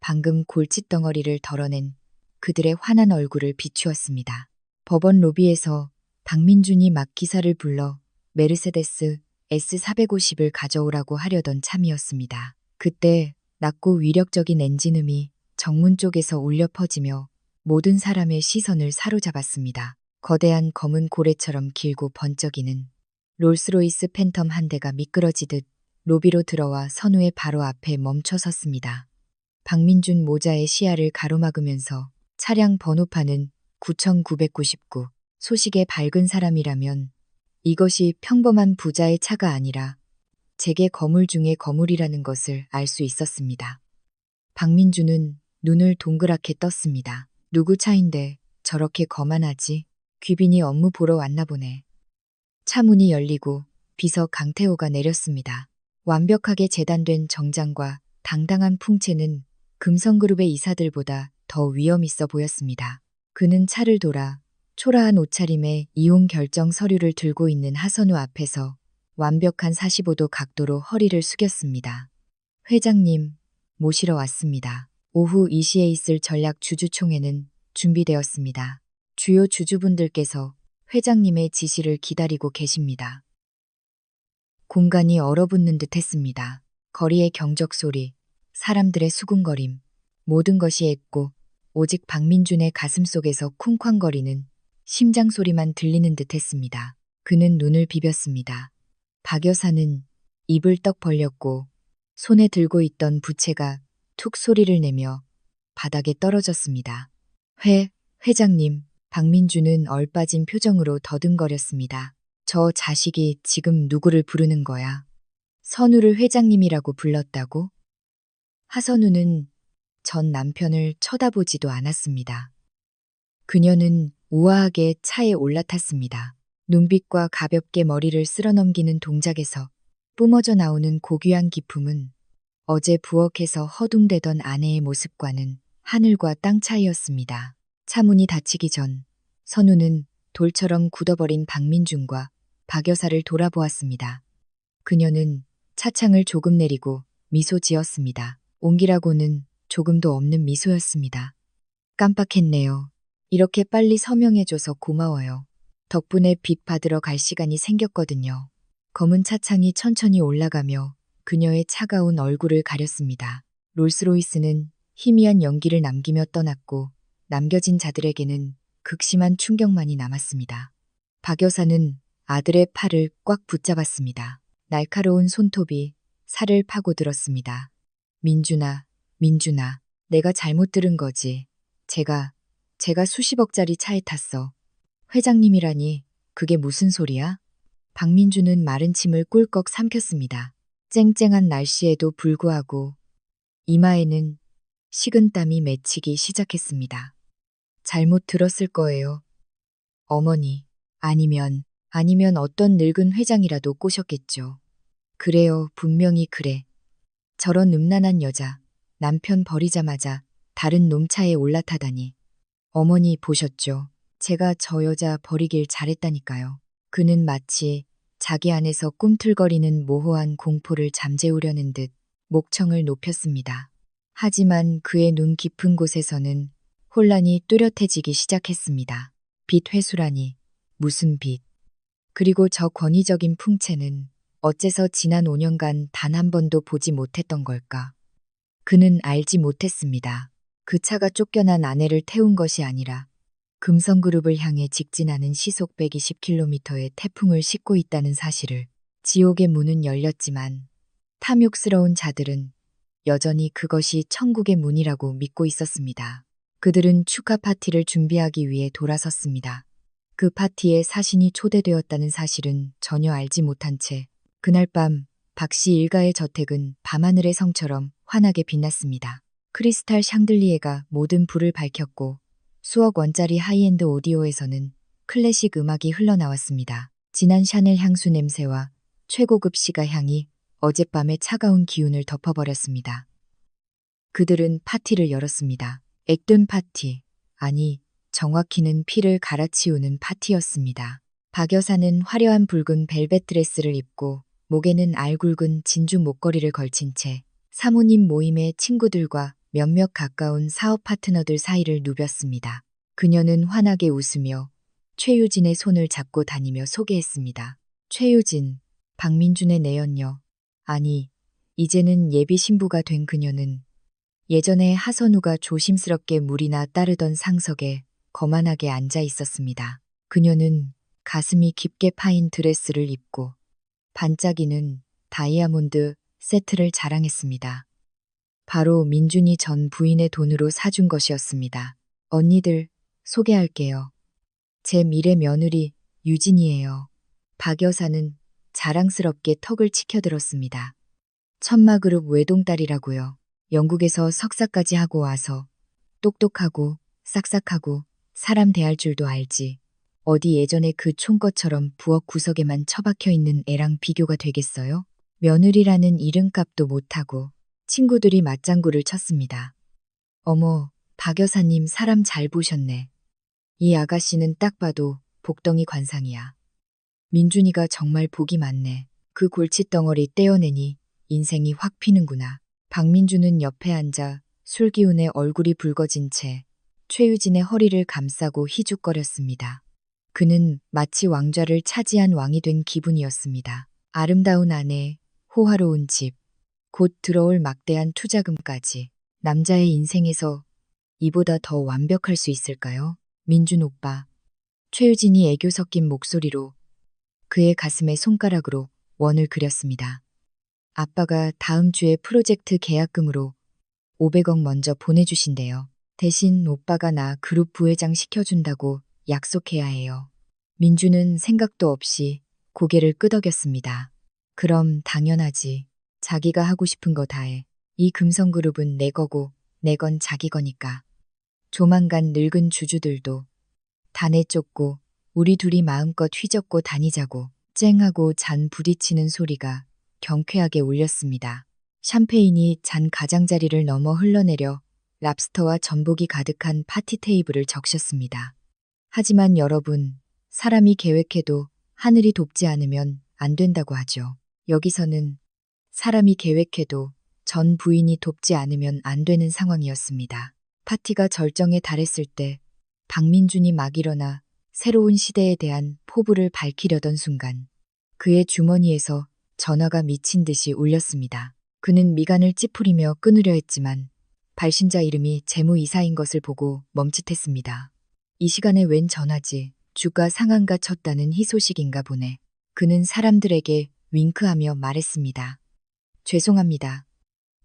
방금 골칫덩어리를 덜어낸 그들의 환한 얼굴을 비추었습니다. 법원 로비에서 박민준이 막 기사를 불러 메르세데스 S450을 가져오라고 하려던 참이었습니다. 그때 낮고 위력적인 엔진음이 정문 쪽에서 울려 퍼지며 모든 사람의 시선을 사로잡았습니다. 거대한 검은 고래처럼 길고 번쩍이는 롤스로이스 팬텀 한 대가 미끄러지듯 로비로 들어와 선우의 바로 앞에 멈춰 섰습니다. 박민준 모자의 시야를 가로막으면서 차량 번호판은 9999. 소식에 밝은 사람이라면 이것이 평범한 부자의 차가 아니라 재계 거물 중의 거물이라는 것을 알 수 있었습니다. 박민주는 눈을 동그랗게 떴습니다. 누구 차인데 저렇게 거만하지? 귀빈이 업무 보러 왔나 보네. 차 문이 열리고 비서 강태호가 내렸습니다. 완벽하게 재단된 정장과 당당한 풍채는 금성그룹의 이사들보다 더 위험 있어 보였습니다. 그는 차를 돌아 초라한 옷차림에 이혼 결정 서류를 들고 있는 하선우 앞에서 완벽한 45도 각도로 허리를 숙였습니다. 회장님, 모시러 왔습니다. 오후 2시에 있을 전략 주주총회는 준비되었습니다. 주요 주주분들께서 회장님의 지시를 기다리고 계십니다. 공간이 얼어붙는 듯 했습니다. 거리의 경적 소리, 사람들의 수군거림, 모든 것이 앳고 오직 박민준의 가슴 속에서 쿵쾅거리는 심장 소리만 들리는 듯 했습니다. 그는 눈을 비볐습니다. 박 여사는 입을 떡 벌렸고 손에 들고 있던 부채가 툭 소리를 내며 바닥에 떨어졌습니다. 회장님, 박민준은 얼빠진 표정으로 더듬거렸습니다. 저 자식이 지금 누구를 부르는 거야? 선우를 회장님이라고 불렀다고? 하선우는 전 남편을 쳐다보지도 않았습니다. 그녀는 우아하게 차에 올라탔습니다. 눈빛과 가볍게 머리를 쓸어넘기는 동작에서 뿜어져 나오는 고귀한 기품은 어제 부엌에서 허둥대던 아내의 모습과는 하늘과 땅 차이였습니다. 차문이 닫히기 전 선우는 돌처럼 굳어버린 박민준과 박 여사를 돌아보았습니다. 그녀는 차창을 조금 내리고 미소 지었습니다. 온기라고는 조금도 없는 미소였습니다. 깜빡했네요. 이렇게 빨리 서명해줘서 고마워요. 덕분에 빚 받으러 갈 시간이 생겼거든요. 검은 차창이 천천히 올라가며 그녀의 차가운 얼굴을 가렸습니다. 롤스로이스는 희미한 연기를 남기며 떠났고 남겨진 자들에게는 극심한 충격만이 남았습니다. 박 여사는 아들의 팔을 꽉 붙잡았습니다. 날카로운 손톱이 살을 파고들었습니다. 민준아, 내가 잘못 들은 거지. 제가 수십억짜리 차에 탔어. 회장님이라니, 그게 무슨 소리야? 박민준은 마른 침을 꿀꺽 삼켰습니다. 쨍쨍한 날씨에도 불구하고 이마에는 식은땀이 맺히기 시작했습니다. 잘못 들었을 거예요. 어머니, 아니면 어떤 늙은 회장이라도 꼬셨겠죠. 그래요, 분명히 그래. 저런 음란한 여자, 남편 버리자마자 다른 놈 차에 올라타다니. 어머니 보셨죠? 제가 저 여자 버리길 잘했다니까요. 그는 마치 자기 안에서 꿈틀거리는 모호한 공포를 잠재우려는 듯 목청을 높였습니다. 하지만 그의 눈 깊은 곳에서는 혼란이 뚜렷해지기 시작했습니다. 빚 회수라니, 무슨 빚. 그리고 저 권위적인 풍채는 어째서 지난 5년간 단 한 번도 보지 못했던 걸까? 그는 알지 못했습니다. 그 차가 쫓겨난 아내를 태운 것이 아니라 금성그룹을 향해 직진하는 시속 120km의 태풍을 싣고 있다는 사실을. 지옥의 문은 열렸지만 탐욕스러운 자들은 여전히 그것이 천국의 문이라고 믿고 있었습니다. 그들은 축하 파티를 준비하기 위해 돌아섰습니다. 그 파티에 사신이 초대되었다는 사실은 전혀 알지 못한 채 그날 밤 박 씨 일가의 저택은 밤하늘의 성처럼 환하게 빛났습니다. 크리스탈 샹들리에가 모든 불을 밝혔고 수억 원짜리 하이엔드 오디오에서는 클래식 음악이 흘러나왔습니다. 진한 샤넬 향수 냄새와 최고급 시가 향이 어젯밤의 차가운 기운을 덮어버렸습니다. 그들은 파티를 열었습니다. 액든 파티, 아니 정확히는 피를 갈아치우는 파티였습니다. 박 여사는 화려한 붉은 벨벳 드레스를 입고 목에는 알굵은 진주 목걸이를 걸친 채 사모님 모임의 친구들과 몇몇 가까운 사업 파트너들 사이를 누볐습니다. 그녀는 환하게 웃으며 최유진의 손을 잡고 다니며 소개했습니다. 최유진, 박민준의 내연녀. 아니, 이제는 예비 신부가 된 그녀는 예전에 하선우가 조심스럽게 물이나 따르던 상석에 거만하게 앉아 있었습니다. 그녀는 가슴이 깊게 파인 드레스를 입고 반짝이는 다이아몬드 세트를 자랑했습니다. 바로 민준이 전 부인의 돈으로 사준 것이었습니다. 언니들, 소개할게요. 제 미래 며느리 유진이에요. 박 여사는 자랑스럽게 턱을 치켜들었습니다. 천마그룹 외동딸이라고요. 영국에서 석사까지 하고 와서 똑똑하고 싹싹하고 사람 대할 줄도 알지. 어디 예전에 그 총것처럼 부엌 구석에만 처박혀 있는 애랑 비교가 되겠어요? 며느리라는 이름값도 못하고. 친구들이 맞장구를 쳤습니다. 어머, 박 여사님 사람 잘 보셨네. 이 아가씨는 딱 봐도 복덩이 관상이야. 민준이가 정말 복이 많네. 그 골칫덩어리 떼어내니 인생이 확 피는구나. 박민준은 옆에 앉아 술기운에 얼굴이 붉어진 채 최유진의 허리를 감싸고 희죽거렸습니다. 그는 마치 왕좌를 차지한 왕이 된 기분이었습니다. 아름다운 아내, 호화로운 집, 곧 들어올 막대한 투자금까지. 남자의 인생에서 이보다 더 완벽할 수 있을까요? 민준 오빠. 최유진이 애교 섞인 목소리로 그의 가슴에 손가락으로 원을 그렸습니다. 아빠가 다음 주에 프로젝트 계약금으로 500억 먼저 보내주신대요. 대신 오빠가 나 그룹 부회장 시켜준다고 약속해야 해요. 민주는 생각도 없이 고개를 끄덕였습니다. 그럼 당연하지. 자기가 하고 싶은 거 다 해. 이 금성그룹은 내 거고 내 건 자기 거니까. 조만간 늙은 주주들도 다 내쫓고 우리 둘이 마음껏 휘젓고 다니자고. 쨍하고 잔 부딪히는 소리가 경쾌하게 울렸습니다. 샴페인이 잔 가장자리를 넘어 흘러내려 랍스터와 전복이 가득한 파티 테이블을 적셨습니다. 하지만 여러분, 사람이 계획해도 하늘이 돕지 않으면 안 된다고 하죠. 여기서는 사람이 계획해도 전 부인이 돕지 않으면 안 되는 상황이었습니다. 파티가 절정에 달했을 때 박민준이 막 일어나 새로운 시대에 대한 포부를 밝히려던 순간 그의 주머니에서 전화가 미친 듯이 울렸습니다. 그는 미간을 찌푸리며 끊으려 했지만 발신자 이름이 재무이사인 것을 보고 멈칫했습니다. 이 시간에 웬 전화지? 주가 상한가 쳤다는 희소식인가 보네. 그는 사람들에게 윙크하며 말했습니다. 죄송합니다.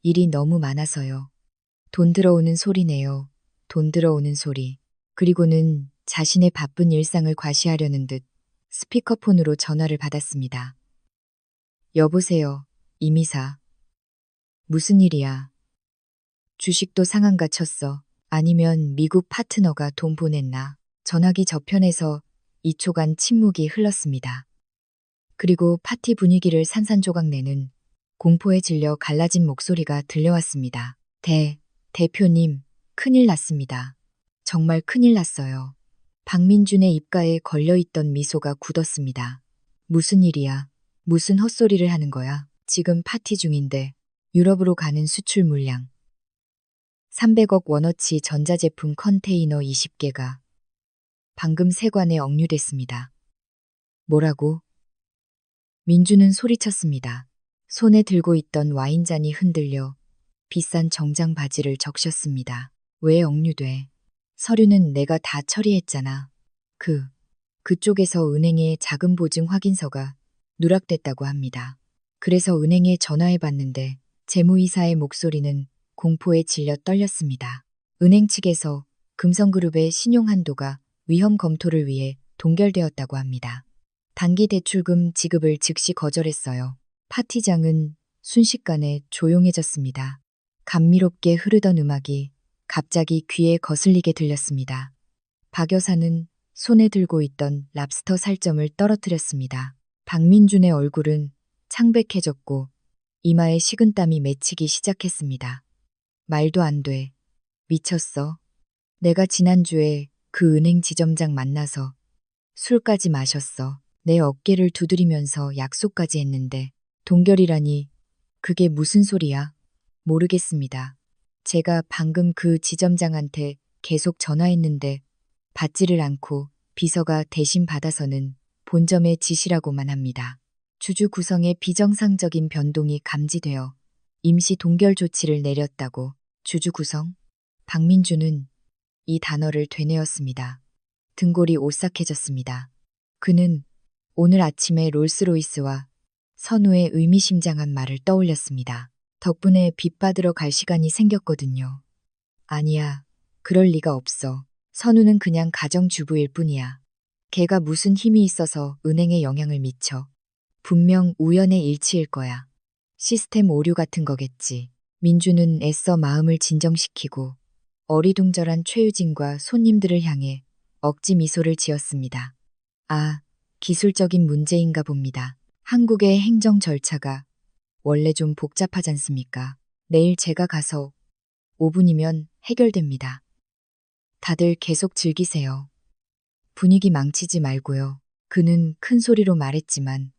일이 너무 많아서요. 돈 들어오는 소리네요. 돈 들어오는 소리. 그리고는 자신의 바쁜 일상을 과시하려는 듯 스피커폰으로 전화를 받았습니다. 여보세요, 이미사. 무슨 일이야? 주식도 상한가 쳤어. 아니면 미국 파트너가 돈 보냈나? 전화기 저편에서 2초간 침묵이 흘렀습니다. 그리고 파티 분위기를 산산조각 내는 공포에 질려 갈라진 목소리가 들려왔습니다. 대표님, 큰일 났습니다. 정말 큰일 났어요. 박민준의 입가에 걸려있던 미소가 굳었습니다. 무슨 일이야? 무슨 헛소리를 하는 거야? 지금 파티 중인데 유럽으로 가는 수출 물량 300억 원어치 전자제품 컨테이너 20개가 방금 세관에 억류됐습니다. 뭐라고? 민주는 소리쳤습니다. 손에 들고 있던 와인잔이 흔들려 비싼 정장 바지를 적셨습니다. 왜 억류돼? 서류는 내가 다 처리했잖아. 그쪽에서 은행에 자금 보증 확인서가 누락됐다고 합니다. 그래서 은행에 전화해봤는데 재무이사의 목소리는 공포에 질려 떨렸습니다. 은행 측에서 금성그룹의 신용한도가 위험 검토를 위해 동결되었다고 합니다. 단기 대출금 지급을 즉시 거절했어요. 파티장은 순식간에 조용해졌습니다. 감미롭게 흐르던 음악이 갑자기 귀에 거슬리게 들렸습니다. 박 여사는 손에 들고 있던 랍스터 살점을 떨어뜨렸습니다. 박민준의 얼굴은 창백해졌고 이마에 식은땀이 맺히기 시작했습니다. 말도 안 돼. 미쳤어. 내가 지난주에 그 은행 지점장 만나서 술까지 마셨어. 내 어깨를 두드리면서 약속까지 했는데 동결이라니 그게 무슨 소리야? 모르겠습니다. 제가 방금 그 지점장한테 계속 전화했는데 받지를 않고 비서가 대신 받아서는 본점의 지시라고만 합니다. 주주 구성에 비정상적인 변동이 감지되어 임시 동결 조치를 내렸다고. 주주 구성? 박민주는 이 단어를 되뇌었습니다. 등골이 오싹해졌습니다. 그는 오늘 아침에 롤스로이스와 선우의 의미심장한 말을 떠올렸습니다. 덕분에 빚 받으러 갈 시간이 생겼거든요. 아니야, 그럴 리가 없어. 선우는 그냥 가정주부일 뿐이야. 걔가 무슨 힘이 있어서 은행에 영향을 미쳐. 분명 우연의 일치일 거야. 시스템 오류 같은 거겠지. 민주는 애써 마음을 진정시키고 어리둥절한 최유진과 손님들을 향해 억지 미소를 지었습니다. 아, 기술적인 문제인가 봅니다. 한국의 행정 절차가 원래 좀 복잡하지 않습니까? 내일 제가 가서 5분이면 해결됩니다. 다들 계속 즐기세요. 분위기 망치지 말고요. 그는 큰 소리로 말했지만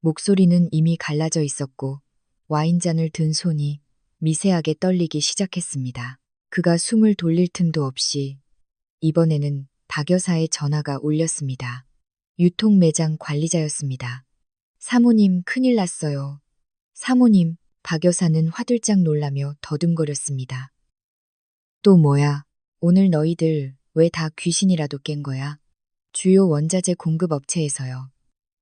목소리는 이미 갈라져 있었고 와인잔을 든 손이 미세하게 떨리기 시작했습니다. 그가 숨을 돌릴 틈도 없이 이번에는 박 여사의 전화가 울렸습니다. 유통 매장 관리자였습니다. 사모님, 큰일 났어요. 사모님, 박 여사는 화들짝 놀라며 더듬거렸습니다. 또 뭐야? 오늘 너희들 왜 다 귀신이라도 깬 거야? 주요 원자재 공급 업체에서요.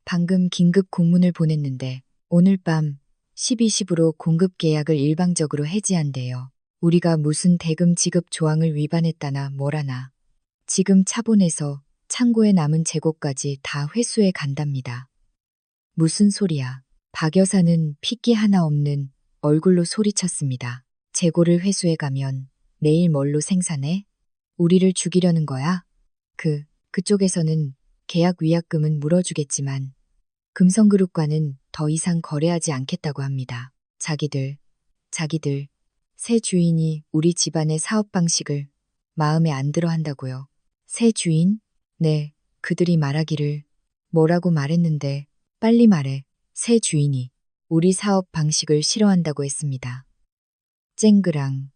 방금 긴급 공문을 보냈는데 오늘 밤 12시부로 공급 계약을 일방적으로 해지한대요. 우리가 무슨 대금 지급 조항을 위반했다나 뭐라나. 지금 차본에서 창고에 남은 재고까지 다 회수해 간답니다. 무슨 소리야. 박 여사는 핏기 하나 없는 얼굴로 소리쳤습니다. 재고를 회수해 가면 내일 뭘로 생산해? 우리를 죽이려는 거야? 그쪽에서는 계약 위약금은 물어주겠지만 금성그룹과는 더 이상 거래하지 않겠다고 합니다. 자기들, 새 주인이 우리 집안의 사업 방식을 마음에 안 들어 한다고요. 새 주인? 네, 그들이 말하기를 뭐라고 말했는데 빨리 말해. 새 주인이 우리 사업 방식을 싫어한다고 했습니다. 쨍그랑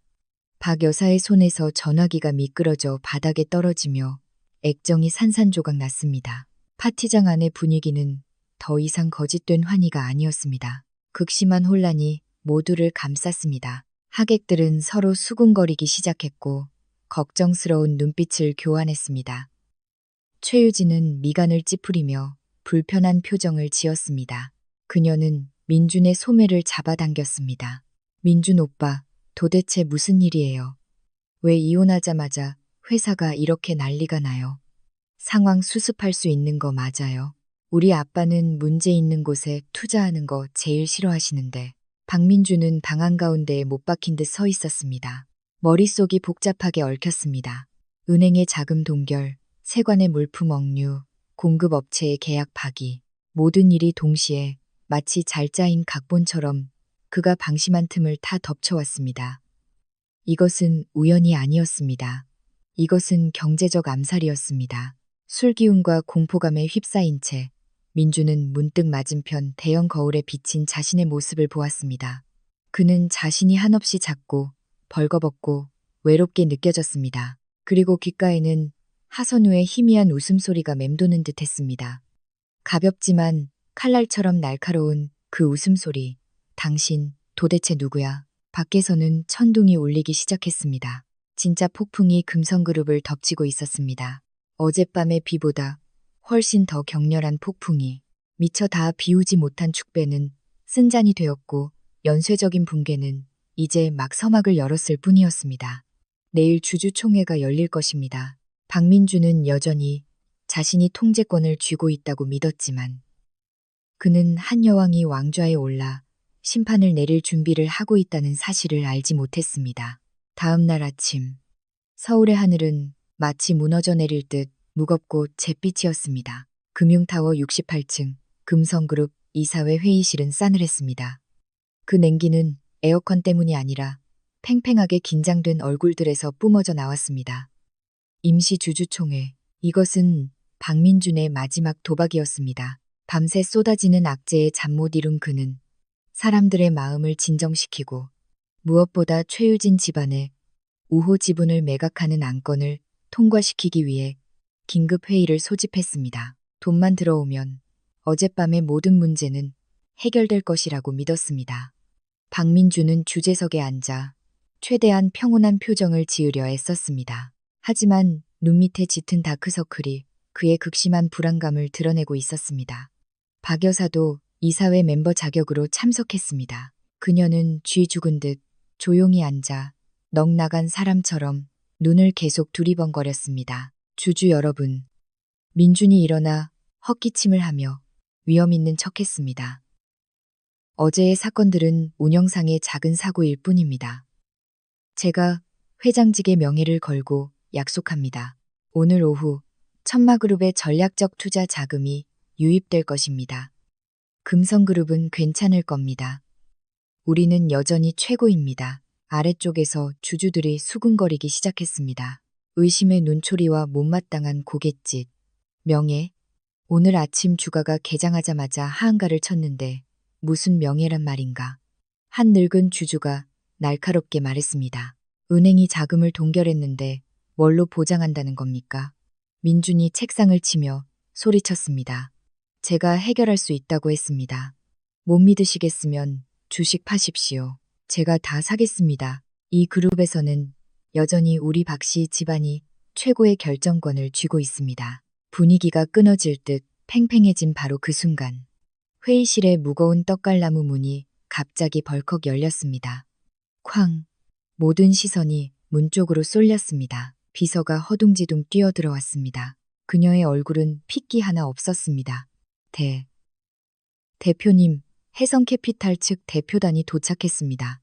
박 여사의 손에서 전화기가 미끄러져 바닥에 떨어지며 액정이 산산조각 났습니다. 파티장 안의 분위기는 더 이상 거짓된 환희가 아니었습니다. 극심한 혼란이 모두를 감쌌습니다. 하객들은 서로 수군거리기 시작했고 걱정스러운 눈빛을 교환했습니다. 최유진은 미간을 찌푸리며 불편한 표정을 지었습니다. 그녀는 민준의 소매를 잡아당겼습니다. 민준 오빠, 도대체 무슨 일이에요? 왜 이혼하자마자 회사가 이렇게 난리가 나요? 상황 수습할 수 있는 거 맞아요? 우리 아빠는 문제 있는 곳에 투자하는 거 제일 싫어하시는데 박민주는 방 한가운데에 못 박힌 듯 서 있었습니다. 머릿속이 복잡하게 얽혔습니다. 은행의 자금 동결, 세관의 물품 억류, 공급업체의 계약 파기, 모든 일이 동시에 마치 잘 짜인 각본처럼 그가 방심한 틈을 다 덮쳐왔습니다. 이것은 우연이 아니었습니다. 이것은 경제적 암살이었습니다. 술기운과 공포감에 휩싸인 채 민주는 문득 맞은편 대형 거울에 비친 자신의 모습을 보았습니다. 그는 자신이 한없이 작고 벌거벗고 외롭게 느껴졌습니다. 그리고 귓가에는 하선우의 희미한 웃음소리가 맴도는 듯 했습니다. 가볍지만 칼날처럼 날카로운 그 웃음소리. 당신 도대체 누구야? 밖에서는 천둥이 울리기 시작했습니다. 진짜 폭풍이 금성그룹을 덮치고 있었습니다. 어젯밤의 비보다 훨씬 더 격렬한 폭풍이 미처 다 비우지 못한 축배는 쓴잔이 되었고 연쇄적인 붕괴는 이제 막 서막을 열었을 뿐이었습니다. 내일 주주총회가 열릴 것입니다. 박민주는 여전히 자신이 통제권을 쥐고 있다고 믿었지만 그는 한 여왕이 왕좌에 올라 심판을 내릴 준비를 하고 있다는 사실을 알지 못했습니다. 다음 날 아침 서울의 하늘은 마치 무너져 내릴 듯 무겁고 잿빛이었습니다. 금융타워 68층 금성그룹 이사회 회의실은 싸늘했습니다. 그 냉기는 에어컨 때문이 아니라 팽팽하게 긴장된 얼굴들에서 뿜어져 나왔습니다. 임시 주주총회. 이것은 박민준의 마지막 도박이었습니다. 밤새 쏟아지는 악재에 잠 못 이룬 그는 사람들의 마음을 진정시키고 무엇보다 최유진 집안의 우호 지분을 매각하는 안건을 통과시키기 위해 긴급 회의를 소집했습니다. 돈만 들어오면 어젯밤의 모든 문제는 해결될 것이라고 믿었습니다. 박민주는 주재석에 앉아 최대한 평온한 표정을 지으려 애썼습니다. 하지만 눈밑에 짙은 다크서클이 그의 극심한 불안감을 드러내고 있었습니다. 박 여사도 이사회 멤버 자격으로 참석했습니다. 그녀는 쥐 죽은 듯 조용히 앉아 넋 나간 사람처럼 눈을 계속 두리번거렸습니다. 주주 여러분. 민준이 일어나 헛기침을 하며 위험 있는 척했습니다. 어제의 사건들은 운영상의 작은 사고일 뿐입니다. 제가 회장직의 명예를 걸고 약속합니다. 오늘 오후 천마그룹의 전략적 투자 자금이 유입될 것입니다. 금성그룹은 괜찮을 겁니다. 우리는 여전히 최고입니다. 아래쪽에서 주주들이 수군거리기 시작했습니다. 의심의 눈초리와 못마땅한 고갯짓. 명예? 오늘 아침 주가가 개장하자마자 하한가를 쳤는데 무슨 명예란 말인가. 한 늙은 주주가 날카롭게 말했습니다. 은행이 자금을 동결했는데 뭘로 보장한다는 겁니까? 민준이 책상을 치며 소리쳤습니다. 제가 해결할 수 있다고 했습니다. 못 믿으시겠으면 주식 파십시오. 제가 다 사겠습니다. 이 그룹에서는 여전히 우리 박씨 집안이 최고의 결정권을 쥐고 있습니다. 분위기가 끊어질 듯 팽팽해진 바로 그 순간 회의실의 무거운 떡갈나무 문이 갑자기 벌컥 열렸습니다. 쾅! 모든 시선이 문 쪽으로 쏠렸습니다. 비서가 허둥지둥 뛰어들어왔습니다. 그녀의 얼굴은 핏기 하나 없었습니다. 대표님, 해성캐피탈 측 대표단이 도착했습니다.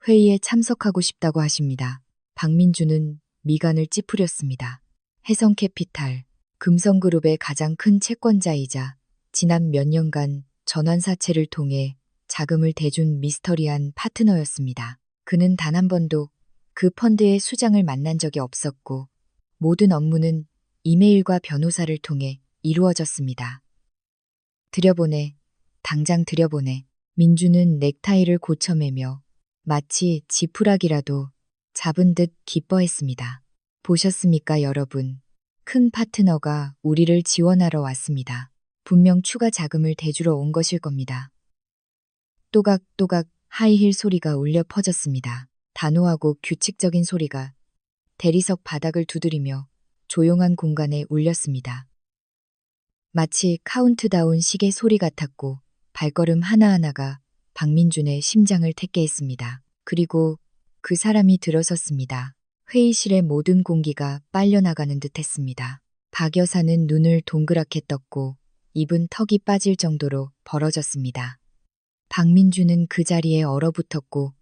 회의에 참석하고 싶다고 하십니다. 박민주는 미간을 찌푸렸습니다. 해성캐피탈, 금성그룹의 가장 큰 채권자이자 지난 몇 년간 전환사채를 통해 자금을 대준 미스터리한 파트너였습니다. 그는 단 한 번도 그 펀드의 수장을 만난 적이 없었고 모든 업무는 이메일과 변호사를 통해 이루어졌습니다. 들여보내, 당장 들여보내. 민주는 넥타이를 고쳐매며 마치 지푸라기라도 잡은 듯 기뻐했습니다. 보셨습니까, 여러분? 큰 파트너가 우리를 지원하러 왔습니다. 분명 추가 자금을 대주러 온 것일 겁니다. 또각또각 하이힐 소리가 울려 퍼졌습니다. 단호하고 규칙적인 소리가 대리석 바닥을 두드리며 조용한 공간에 울렸습니다. 마치 카운트다운 시계 소리 같았고 발걸음 하나하나가 박민준의 심장을 택게 했습니다. 그리고 그 사람이 들어섰습니다. 회의실의 모든 공기가 빨려나가는 듯 했습니다. 박 여사는 눈을 동그랗게 떴고 입은 턱이 빠질 정도로 벌어졌습니다. 박민주는 그 자리에 얼어붙었고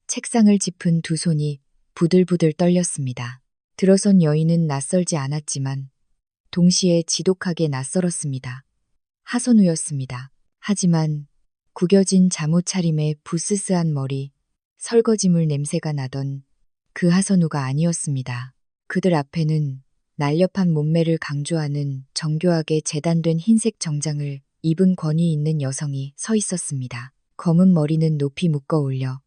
책상을 짚은 두 손이 부들부들 떨렸습니다. 들어선 여인은 낯설지 않았지만 동시에 지독하게 낯설었습니다. 하선우였습니다. 하지만 구겨진 잠옷 차림에 부스스한 머리, 설거지물 냄새가 나던 그 하선우가 아니었습니다. 그들 앞에는 날렵한 몸매를 강조하는 정교하게 재단된 흰색 정장을 입은 권위 있는 여성이 서 있었습니다. 검은 머리는 높이 묶어 올려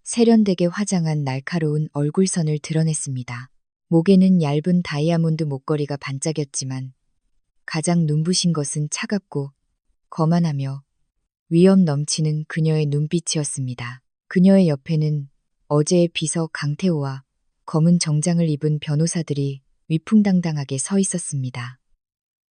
세련되게 화장한 날카로운 얼굴선을 드러냈습니다. 목에는 얇은 다이아몬드 목걸이가 반짝였지만 가장 눈부신 것은 차갑고 거만하며 위험 넘치는 그녀의 눈빛이었습니다. 그녀의 옆에는 어제의 비서 강태호와 검은 정장을 입은 변호사들이 위풍당당하게 서 있었습니다.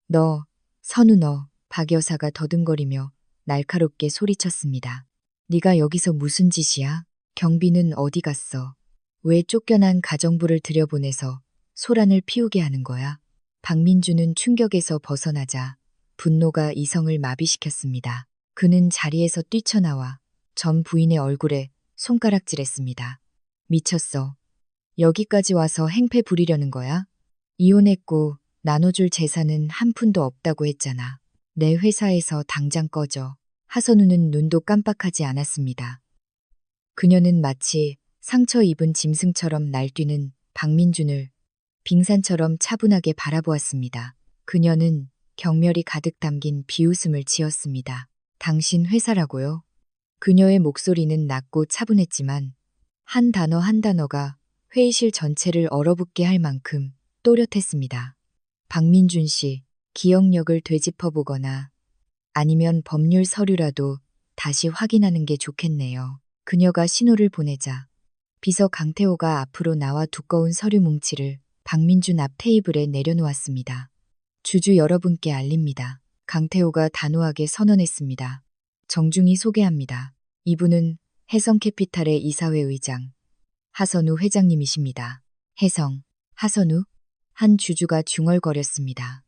너, 선우 너, 박 여사가 더듬거리며 날카롭게 소리쳤습니다. 네가 여기서 무슨 짓이야? 경비는 어디 갔어? 왜 쫓겨난 가정부를 들여보내서 소란을 피우게 하는 거야? 박민주는 충격에서 벗어나자 분노가 이성을 마비시켰습니다. 그는 자리에서 뛰쳐나와 전 부인의 얼굴에 손가락질했습니다. 미쳤어. 여기까지 와서 행패 부리려는 거야? 이혼했고 나눠줄 재산은 한 푼도 없다고 했잖아. 내 회사에서 당장 꺼져. 하선우는 눈도 깜빡하지 않았습니다. 그녀는 마치 상처 입은 짐승처럼 날뛰는 박민준을 빙산처럼 차분하게 바라보았습니다. 그녀는 경멸이 가득 담긴 비웃음을 지었습니다. 당신 회사라고요? 그녀의 목소리는 낮고 차분했지만 한 단어 한 단어가 회의실 전체를 얼어붙게 할 만큼 또렷했습니다. 박민준 씨, 기억력을 되짚어보거나 아니면 법률 서류라도 다시 확인하는 게 좋겠네요. 그녀가 신호를 보내자 비서 강태호가 앞으로 나와 두꺼운 서류 뭉치를 박민준 앞 테이블에 내려놓았습니다. 주주 여러분께 알립니다. 강태호가 단호하게 선언했습니다. 정중히 소개합니다. 이분은 해성캐피탈의 이사회 의장 하선우 회장님이십니다. 해성, 하선우? 한 주주가 중얼거렸습니다.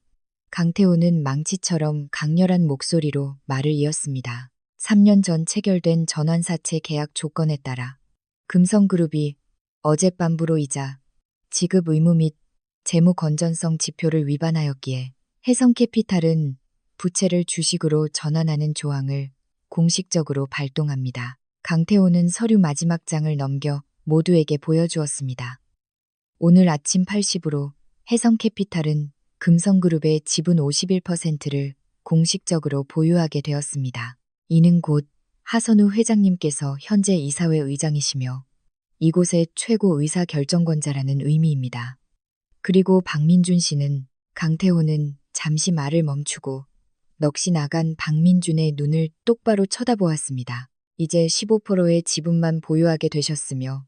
강태호는 망치처럼 강렬한 목소리로 말을 이었습니다. 3년 전 체결된 전환사채 계약 조건에 따라 금성그룹이 어젯밤부로 이자, 지급 의무 및 재무 건전성 지표를 위반하였기에 해성캐피탈은 부채를 주식으로 전환하는 조항을 공식적으로 발동합니다. 강태호는 서류 마지막 장을 넘겨 모두에게 보여주었습니다. 오늘 아침 8시부로 해성캐피탈은 금성그룹의 지분 51%를 공식적으로 보유하게 되었습니다. 이는 곧 하선우 회장님께서 현재 이사회 의장이시며 이곳의 최고 의사결정권자라는 의미입니다. 그리고 박민준 씨는 강태호는 잠시 말을 멈추고 넋이 나간 박민준의 눈을 똑바로 쳐다보았습니다. 이제 15%의 지분만 보유하게 되셨으며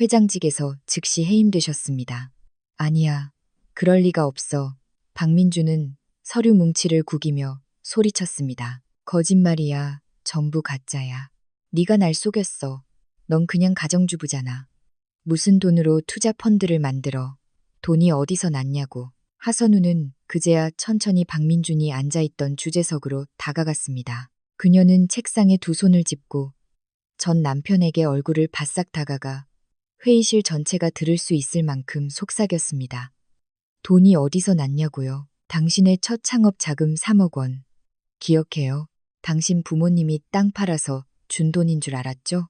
회장직에서 즉시 해임되셨습니다. 아니야. 그럴 리가 없어. 박민준은 서류 뭉치를 구기며 소리쳤습니다. 거짓말이야. 전부 가짜야. 네가 날 속였어. 넌 그냥 가정주부잖아. 무슨 돈으로 투자 펀드를 만들어. 돈이 어디서 났냐고. 하선우는 그제야 천천히 박민준이 앉아있던 주재석으로 다가갔습니다. 그녀는 책상에 두 손을 짚고 전 남편에게 얼굴을 바싹 다가가 회의실 전체가 들을 수 있을 만큼 속삭였습니다. 돈이 어디서 났냐고요? 당신의 첫 창업 자금 3억 원. 기억해요? 당신 부모님이 땅 팔아서 준 돈인 줄 알았죠?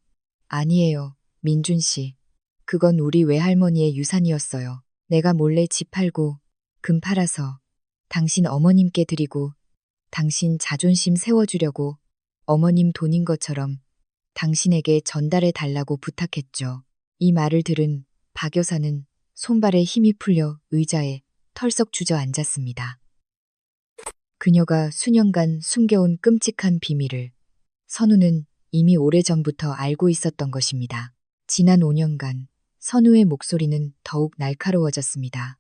아니에요, 민준 씨. 그건 우리 외할머니의 유산이었어요. 내가 몰래 집 팔고 금 팔아서 당신 어머님께 드리고 당신 자존심 세워주려고 어머님 돈인 것처럼 당신에게 전달해 달라고 부탁했죠. 이 말을 들은 박 여사는 손발에 힘이 풀려 의자에 털썩 주저앉았습니다. 그녀가 수년간 숨겨온 끔찍한 비밀을 선우는 이미 오래전부터 알고 있었던 것입니다. 지난 5년간 선우의 목소리는 더욱 날카로워졌습니다.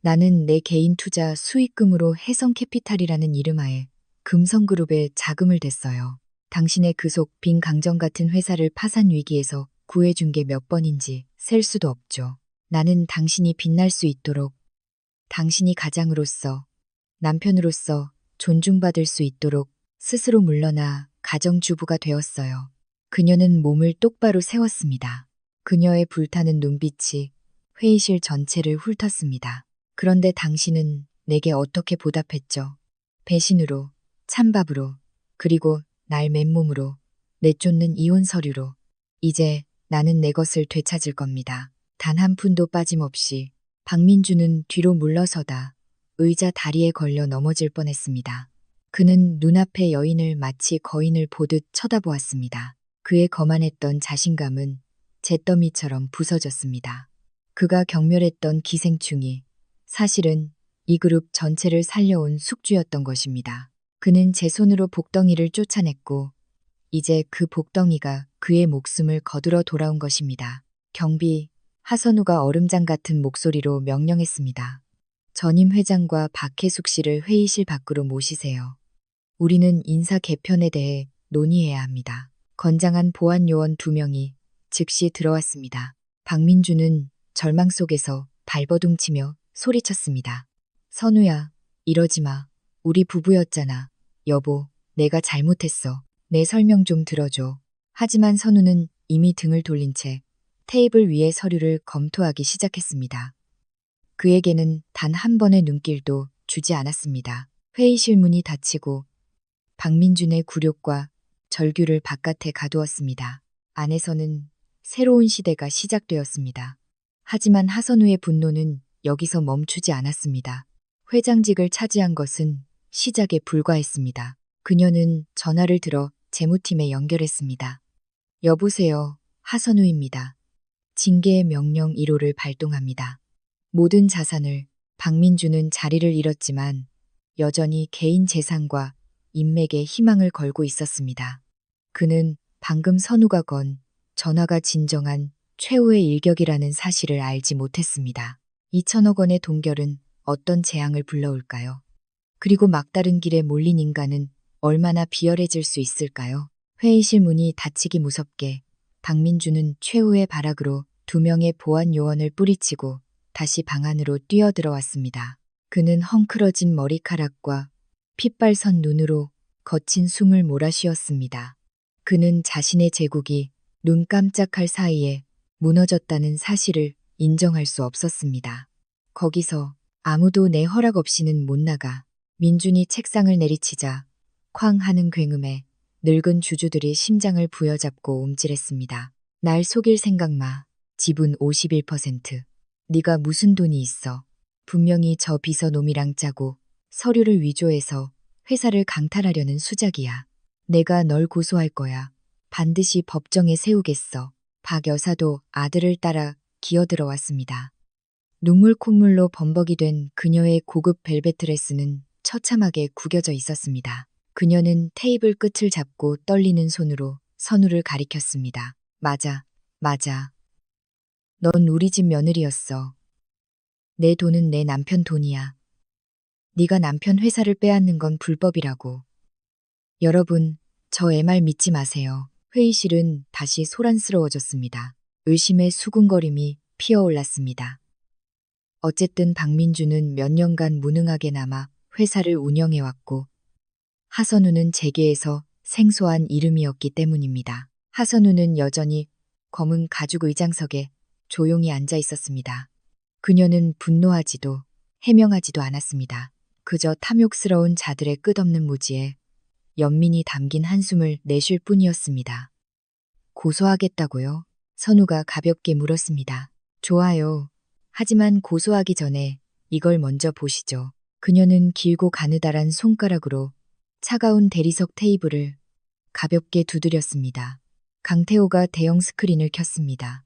나는 내 개인 투자 수익금으로 해성캐피탈이라는 이름하에 금성그룹에 자금을 댔어요. 당신의 그 속 빈 강정 같은 회사를 파산 위기에서 구해준 게 몇 번인지 셀 수도 없죠. 나는 당신이 빛날 수 있도록, 당신이 가장으로서, 남편으로서 존중받을 수 있도록 스스로 물러나 가정주부가 되었어요. 그녀는 몸을 똑바로 세웠습니다. 그녀의 불타는 눈빛이 회의실 전체를 훑었습니다. 그런데 당신은 내게 어떻게 보답했죠? 배신으로, 찬밥으로, 그리고 날 맨몸으로, 내쫓는 이혼 서류로. 이제 나는 내 것을 되찾을 겁니다. 단 한 푼도 빠짐없이. 박민주는 뒤로 물러서다 의자 다리에 걸려 넘어질 뻔했습니다. 그는 눈앞의 여인을 마치 거인을 보듯 쳐다보았습니다. 그의 거만했던 자신감은 잿더미처럼 부서졌습니다. 그가 경멸했던 기생충이 사실은 이 그룹 전체를 살려온 숙주였던 것입니다. 그는 제 손으로 복덩이를 쫓아냈고 이제 그 복덩이가 그의 목숨을 거두러 돌아온 것입니다. 경비, 하선우가 얼음장 같은 목소리로 명령했습니다. 전임 회장과 박혜숙 씨를 회의실 밖으로 모시세요. 우리는 인사 개편에 대해 논의해야 합니다. 건장한 보안 요원 2명이 즉시 들어왔습니다. 박민주는 절망 속에서 발버둥치며 소리쳤습니다. 선우야, 이러지 마. 우리 부부였잖아. 여보, 내가 잘못했어. 내 설명 좀 들어줘. 하지만 선우는 이미 등을 돌린 채 테이블 위의 서류를 검토하기 시작했습니다. 그에게는 단 한 번의 눈길도 주지 않았습니다. 회의실 문이 닫히고 박민준의 굴욕과 절규를 바깥에 가두었습니다. 안에서는 새로운 시대가 시작되었습니다. 하지만 하선우의 분노는 여기서 멈추지 않았습니다. 회장직을 차지한 것은 시작에 불과했습니다. 그녀는 전화를 들어 재무팀에 연결했습니다. 여보세요, 하선우입니다. 징계 명령 1호를 발동합니다. 모든 자산을 박민주는 자리를 잃었지만 여전히 개인 재산과 인맥에 희망을 걸고 있었습니다. 그는 방금 선우가 건 전화가 진정한 최후의 일격이라는 사실을 알지 못했습니다. 2천억 원의 동결은 어떤 재앙을 불러올까요? 그리고 막다른 길에 몰린 인간은 얼마나 비열해질 수 있을까요? 회의실 문이 닫히기 무섭게 박민주는 최후의 발악으로 2명의 보안 요원을 뿌리치고 다시 방 안으로 뛰어들어왔습니다. 그는 헝클어진 머리카락과 핏발선 눈으로 거친 숨을 몰아쉬었습니다. 그는 자신의 제국이 눈 깜짝할 사이에 무너졌다는 사실을 인정할 수 없었습니다. 거기서 아무도 내 허락 없이는 못 나가. 민준이 책상을 내리치자 쾅 하는 굉음에 늙은 주주들이 심장을 부여잡고 움찔했습니다. 날 속일 생각 마. 지분 51%. 네가 무슨 돈이 있어. 분명히 저 비서놈이랑 짜고 서류를 위조해서 회사를 강탈하려는 수작이야. 내가 널 고소할 거야. 반드시 법정에 세우겠어. 박 여사도 아들을 따라 기어들어왔습니다. 눈물 콧물로 범벅이 된 그녀의 고급 벨벳 드레스는 처참하게 구겨져 있었습니다. 그녀는 테이블 끝을 잡고 떨리는 손으로 선우를 가리켰습니다. 맞아, 맞아. 넌 우리 집 며느리였어. 내 돈은 내 남편 돈이야. 네가 남편 회사를 빼앗는 건 불법이라고. 여러분, 저 애 말 믿지 마세요. 회의실은 다시 소란스러워졌습니다. 의심의 수군거림이 피어올랐습니다. 어쨌든 박민주는 몇 년간 무능하게 남아 회사를 운영해왔고 하선우는 재계에서 생소한 이름이었기 때문입니다. 하선우는 여전히 검은 가죽 의장석에 조용히 앉아 있었습니다. 그녀는 분노하지도 해명하지도 않았습니다. 그저 탐욕스러운 자들의 끝없는 무지에 연민이 담긴 한숨을 내쉴 뿐이었습니다. 고소하겠다고요? 선우가 가볍게 물었습니다. 좋아요. 하지만 고소하기 전에 이걸 먼저 보시죠. 그녀는 길고 가느다란 손가락으로 차가운 대리석 테이블을 가볍게 두드렸습니다. 강태호가 대형 스크린을 켰습니다.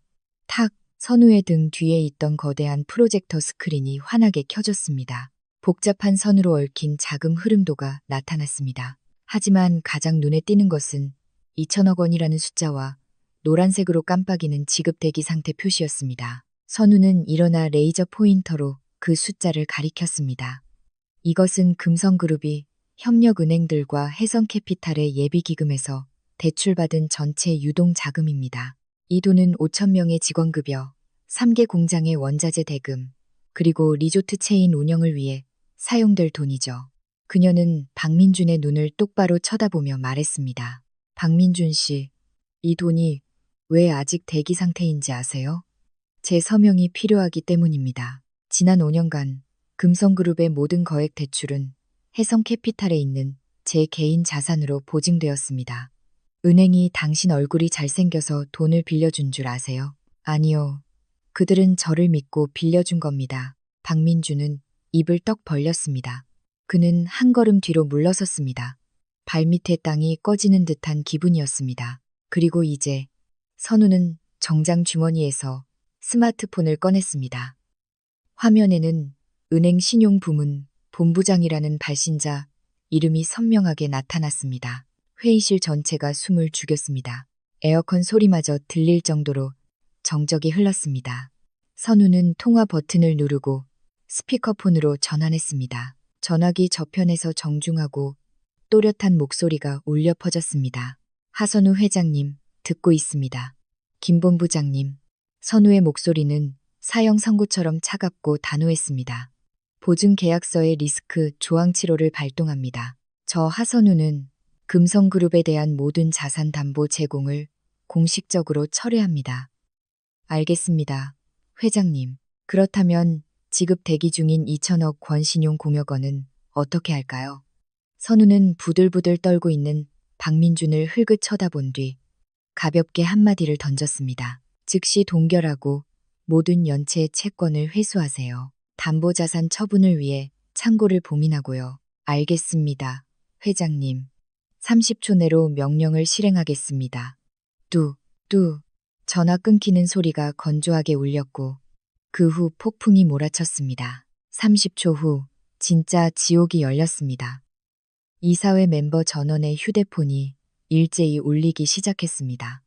탁! 선우의 등 뒤에 있던 거대한 프로젝터 스크린이 환하게 켜졌습니다. 복잡한 선으로 얽힌 자금 흐름도가 나타났습니다. 하지만 가장 눈에 띄는 것은 2천억 원이라는 숫자와 노란색으로 깜빡이는 지급 대기 상태 표시였습니다. 선우는 일어나 레이저 포인터로 그 숫자를 가리켰습니다. 이것은 금성그룹이 협력은행들과 해성캐피탈의 예비기금에서 대출받은 전체 유동 자금입니다. 이 돈은 5천 명의 직원급여, 3개 공장의 원자재 대금, 그리고 리조트 체인 운영을 위해 사용될 돈이죠. 그녀는 박민준의 눈을 똑바로 쳐다보며 말했습니다. 박민준 씨, 이 돈이 왜 아직 대기 상태인지 아세요? 제 서명이 필요하기 때문입니다. 지난 5년간 금성그룹의 모든 거액 대출은 해성캐피탈에 있는 제 개인 자산으로 보증되었습니다. 은행이 당신 얼굴이 잘생겨서 돈을 빌려준 줄 아세요? 아니요. 그들은 저를 믿고 빌려준 겁니다. 박민주는 입을 떡 벌렸습니다. 그는 한 걸음 뒤로 물러섰습니다. 발밑에 땅이 꺼지는 듯한 기분이었습니다. 그리고 이제 선우는 정장 주머니에서 스마트폰을 꺼냈습니다. 화면에는 은행 신용 부문 본부장이라는 발신자 이름이 선명하게 나타났습니다. 회의실 전체가 숨을 죽였습니다. 에어컨 소리마저 들릴 정도로 정적이 흘렀습니다. 선우는 통화 버튼을 누르고 스피커폰으로 전환했습니다. 전화기 저편에서 정중하고 또렷한 목소리가 울려 퍼졌습니다. 하선우 회장님, 듣고 있습니다. 김 본부장님. 선우의 목소리는 사형 선고처럼 차갑고 단호했습니다. 보증 계약서의 리스크 조항 치료를 발동합니다. 저 하선우는 금성그룹에 대한 모든 자산 담보 제공을 공식적으로 철회합니다. 알겠습니다. 회장님. 그렇다면 지급 대기 중인 2천억 권신용 공여건은 어떻게 할까요? 선우는 부들부들 떨고 있는 박민준을 흘긋 쳐다본 뒤 가볍게 한마디를 던졌습니다. 즉시 동결하고 모든 연체 채권을 회수하세요. 담보자산 처분을 위해 창고를 봉인하고요. 알겠습니다. 회장님. 30초 내로 명령을 실행하겠습니다. 뚜. 전화 끊기는 소리가 건조하게 울렸고 그 후 폭풍이 몰아쳤습니다. 30초 후 진짜 지옥이 열렸습니다. 이사회 멤버 전원의 휴대폰이 일제히 울리기 시작했습니다.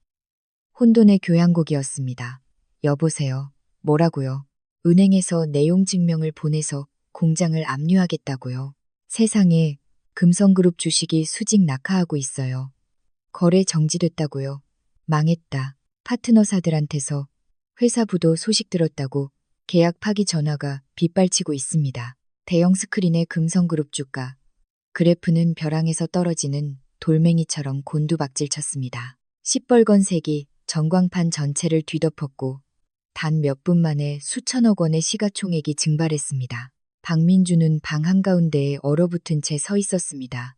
혼돈의 교향곡이었습니다. 여보세요. 뭐라고요? 은행에서 내용 증명을 보내서 공장을 압류하겠다고요. 세상에 금성그룹 주식이 수직 낙하하고 있어요. 거래 정지됐다고요. 망했다. 파트너사들한테서 회사 부도 소식 들었다고 계약 파기 전화가 빗발치고 있습니다. 대형 스크린의 금성그룹 주가 그래프는 벼랑에서 떨어지는 돌멩이처럼 곤두박질 쳤습니다. 시뻘건 색이 전광판 전체를 뒤덮었고 단 몇 분 만에 수천억 원의 시가총액이 증발했습니다. 박민주는 방 한가운데에 얼어붙은 채 서 있었습니다.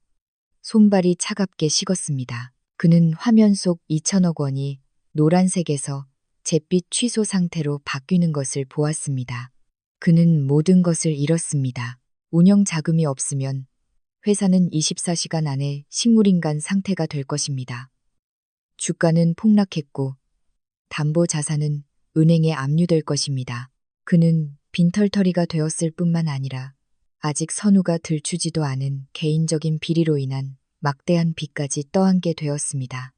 손발이 차갑게 식었습니다. 그는 화면 속 2천억 원이 노란색에서 잿빛 취소 상태로 바뀌는 것을 보았습니다. 그는 모든 것을 잃었습니다. 운영 자금이 없으면 회사는 24시간 안에 식물인간 상태가 될 것입니다. 주가는 폭락했고 담보 자산은 은행에 압류될 것입니다. 그는 빈털터리가 되었을 뿐만 아니라 아직 선우가 들추지도 않은 개인적인 비리로 인한 막대한 빚까지 떠안게 되었습니다.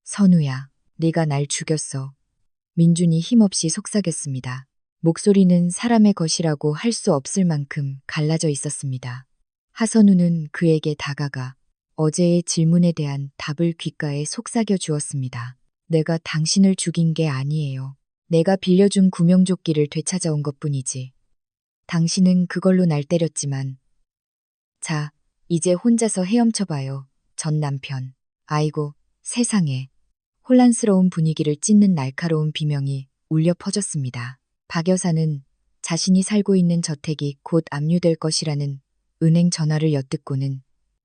선우야, 네가 날 죽였어. 민준이 힘없이 속삭였습니다. 목소리는 사람의 것이라고 할 수 없을 만큼 갈라져 있었습니다. 하선우는 그에게 다가가 어제의 질문에 대한 답을 귓가에 속삭여 주었습니다. 내가 당신을 죽인 게 아니에요. 내가 빌려준 구명조끼를 되찾아온 것뿐이지. 당신은 그걸로 날 때렸지만. 자, 이제 혼자서 헤엄쳐봐요. 전 남편. 아이고, 세상에. 혼란스러운 분위기를 찢는 날카로운 비명이 울려 퍼졌습니다. 박 여사는 자신이 살고 있는 저택이 곧 압류될 것이라는 은행 전화를 엿듣고는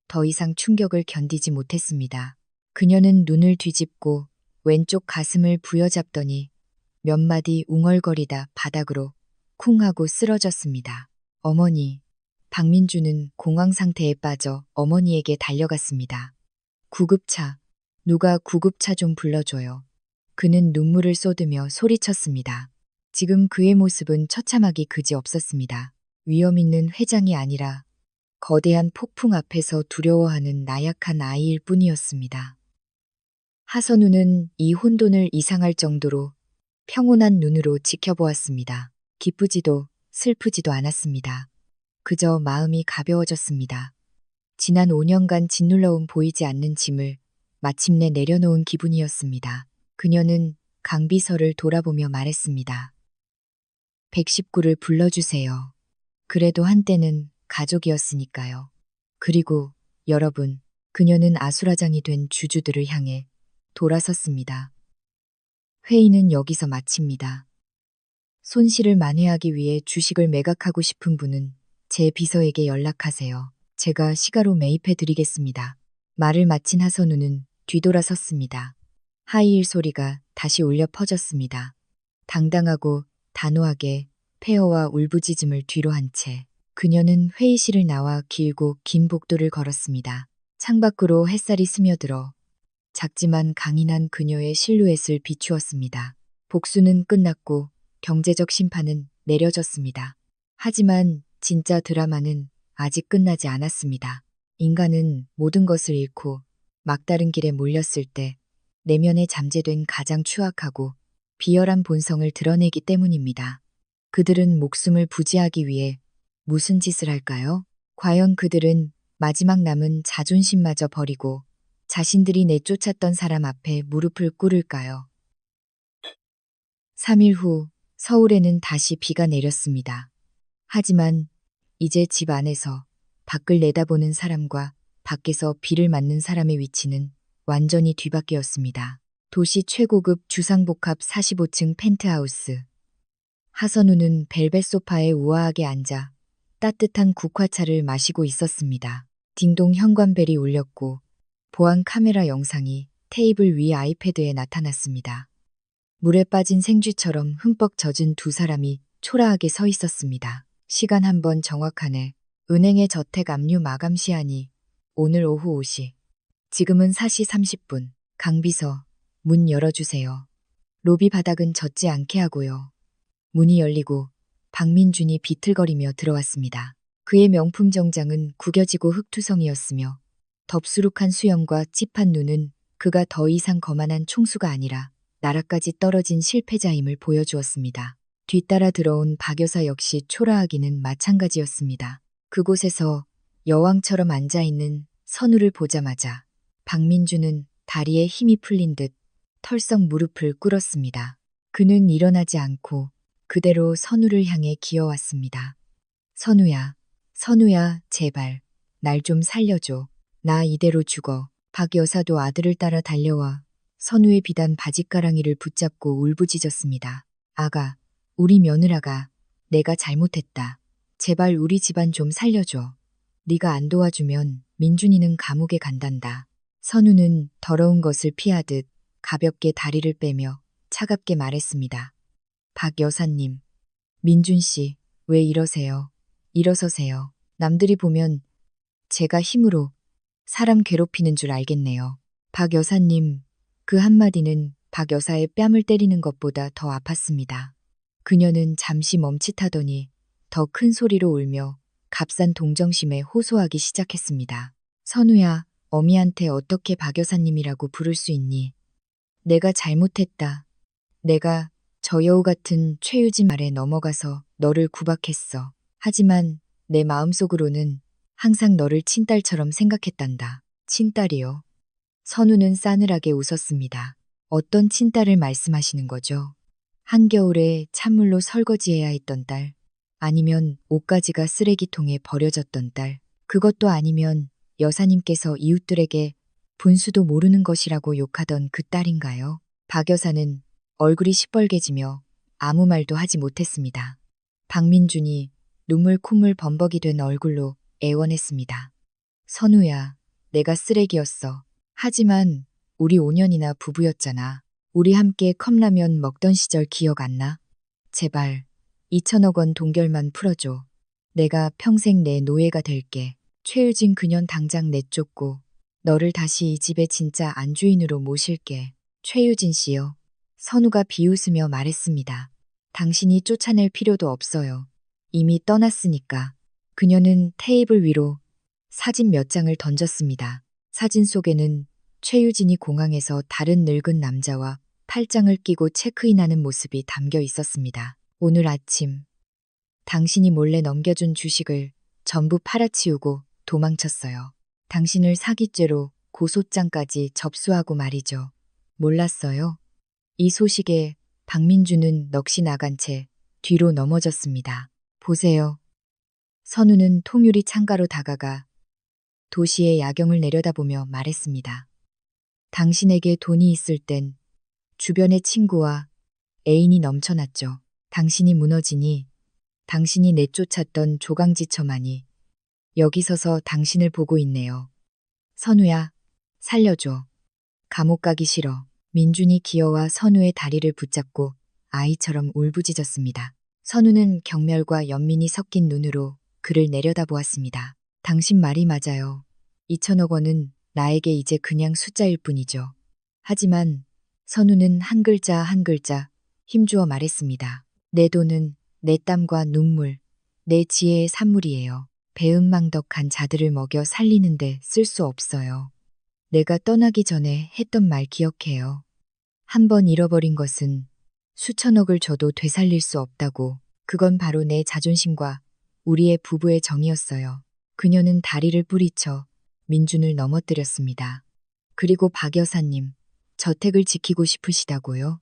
더 이상 충격을 견디지 못했습니다. 그녀는 눈을 뒤집고 왼쪽 가슴을 부여잡더니 몇 마디 웅얼거리다 바닥으로 쿵 하고 쓰러졌습니다. 어머니. 박민주는 공황 상태에 빠져 어머니에게 달려갔습니다. 구급차. 누가 구급차 좀 불러줘요. 그는 눈물을 쏟으며 소리쳤습니다. 지금 그의 모습은 처참하기 그지 없었습니다. 위험 있는 회장이 아니라 거대한 폭풍 앞에서 두려워하는 나약한 아이일 뿐이었습니다. 하선우는 이 혼돈을 이상할 정도로 평온한 눈으로 지켜보았습니다. 기쁘지도 슬프지도 않았습니다. 그저 마음이 가벼워졌습니다. 지난 5년간 짓눌러온 보이지 않는 짐을 마침내 내려놓은 기분이었습니다. 그녀는 강비서를 돌아보며 말했습니다. 119를 불러주세요. 그래도 한때는 가족이었으니까요. 그리고 여러분, 그녀는 아수라장이 된 주주들을 향해 돌아섰습니다. 회의는 여기서 마칩니다. 손실을 만회하기 위해 주식을 매각하고 싶은 분은 제 비서에게 연락하세요. 제가 시가로 매입해 드리겠습니다. 말을 마친 하선우는 뒤돌아섰습니다. 하이힐 소리가 다시 울려 퍼졌습니다. 당당하고 단호하게 폐허와 울부짖음을 뒤로 한 채 그녀는 회의실을 나와 길고 긴 복도를 걸었습니다. 창밖으로 햇살이 스며들어 작지만 강인한 그녀의 실루엣을 비추었습니다. 복수는 끝났고 경제적 심판은 내려졌습니다. 하지만 진짜 드라마는 아직 끝나지 않았습니다. 인간은 모든 것을 잃고 막다른 길에 몰렸을 때 내면에 잠재된 가장 추악하고 비열한 본성을 드러내기 때문입니다. 그들은 목숨을 부지하기 위해 무슨 짓을 할까요? 과연 그들은 마지막 남은 자존심마저 버리고 자신들이 내쫓았던 사람 앞에 무릎을 꿇을까요? 3일 후 서울에는 다시 비가 내렸습니다. 하지만 이제 집 안에서 밖을 내다보는 사람과 밖에서 비를 맞는 사람의 위치는 완전히 뒤바뀌었습니다. 도시 최고급 주상복합 45층 펜트하우스. 하선우는 벨벳 소파에 우아하게 앉아 따뜻한 국화차를 마시고 있었습니다. 딩동 현관벨이 울렸고 보안 카메라 영상이 테이블 위 아이패드에 나타났습니다. 물에 빠진 생쥐처럼 흠뻑 젖은 두 사람이 초라하게 서 있었습니다. 시간 한 번 정확하네. 은행의 저택 압류 마감 시한이 오늘 오후 5시. 지금은 4시 30분. 강비서, 문 열어주세요. 로비 바닥은 젖지 않게 하고요. 문이 열리고 박민준이 비틀거리며 들어왔습니다. 그의 명품 정장은 구겨지고 흙투성이었으며 덥수룩한 수염과 찝한 눈은 그가 더 이상 거만한 총수가 아니라 나라까지 떨어진 실패자임을 보여주었습니다. 뒤따라 들어온 박 여사 역시 초라하기는 마찬가지였습니다. 그곳에서 여왕처럼 앉아있는 선우를 보자마자 박민주는 다리에 힘이 풀린 듯 털썩 무릎을 꿇었습니다. 그는 일어나지 않고 그대로 선우를 향해 기어왔습니다. 선우야, 선우야, 제발, 날 좀 살려줘. 나 이대로 죽어. 박 여사도 아들을 따라 달려와 선우의 비단 바짓가랑이를 붙잡고 울부짖었습니다. 아가, 우리 며느라가, 내가 잘못했다. 제발 우리 집안 좀 살려줘. 네가 안 도와주면 민준이는 감옥에 간단다. 선우는 더러운 것을 피하듯 가볍게 다리를 빼며 차갑게 말했습니다. 박 여사님, 민준 씨, 왜 이러세요? 일어서세요. 남들이 보면 제가 힘으로 사람 괴롭히는 줄 알겠네요. 박 여사님, 그 한마디는 박 여사의 뺨을 때리는 것보다 더 아팠습니다. 그녀는 잠시 멈칫하더니 더 큰 소리로 울며 값싼 동정심에 호소하기 시작했습니다. 선우야, 어미한테 어떻게 박 여사님이라고 부를 수 있니? 내가 잘못했다. 내가 저 여우 같은 최유진 말에 넘어가서 너를 구박했어. 하지만 내 마음속으로는 항상 너를 친딸처럼 생각했단다. 친딸이요. 선우는 싸늘하게 웃었습니다. 어떤 친딸을 말씀하시는 거죠? 한겨울에 찬물로 설거지해야 했던 딸, 아니면 옷가지가 쓰레기통에 버려졌던 딸, 그것도 아니면 여사님께서 이웃들에게 분수도 모르는 것이라고 욕하던 그 딸인가요? 박 여사는 얼굴이 시뻘개지며 아무 말도 하지 못했습니다. 박민준이 눈물 콧물 범벅이 된 얼굴로 애원했습니다. 선우야, 내가 쓰레기였어. 하지만 우리 5년이나 부부였잖아. 우리 함께 컵라면 먹던 시절 기억 안 나? 제발 2천억 원 동결만 풀어줘. 내가 평생 내 노예가 될게. 최유진 그년 당장 내쫓고 너를 다시 이 집의 진짜 안주인으로 모실게. 최유진 씨요. 선우가 비웃으며 말했습니다. 당신이 쫓아낼 필요도 없어요. 이미 떠났으니까. 그녀는 테이블 위로 사진 몇 장을 던졌습니다. 사진 속에는 최유진이 공항에서 다른 늙은 남자와 팔짱을 끼고 체크인하는 모습이 담겨 있었습니다. 오늘 아침 당신이 몰래 넘겨준 주식을 전부 팔아치우고 도망쳤어요. 당신을 사기죄로 고소장까지 접수하고 말이죠. 몰랐어요. 이 소식에 박민주는 넋이 나간 채 뒤로 넘어졌습니다. 보세요. 선우는 통유리 창가로 다가가 도시의 야경을 내려다보며 말했습니다. 당신에게 돈이 있을 땐 주변의 친구와 애인이 넘쳐났죠. 당신이 무너지니 당신이 내쫓았던 조강지처만이 여기 서서 당신을 보고 있네요. 선우야, 살려줘. 감옥 가기 싫어. 민준이 기어와 선우의 다리를 붙잡고 아이처럼 울부짖었습니다. 선우는 경멸과 연민이 섞인 눈으로 그를 내려다보았습니다. 당신 말이 맞아요. 2천억 원은 나에게 이제 그냥 숫자일 뿐이죠. 하지만 선우는 한 글자 한 글자 힘주어 말했습니다. 내 돈은 내 땀과 눈물, 내 지혜의 산물이에요. 배은망덕한 자들을 먹여 살리는데 쓸 수 없어요. 내가 떠나기 전에 했던 말 기억해요. 한 번 잃어버린 것은 수천억을 줘도 되살릴 수 없다고. 그건 바로 내 자존심과 우리의 부부의 정이었어요. 그녀는 다리를 뿌리쳐 민준을 넘어뜨렸습니다. 그리고 박 여사님, 저택을 지키고 싶으시다고요?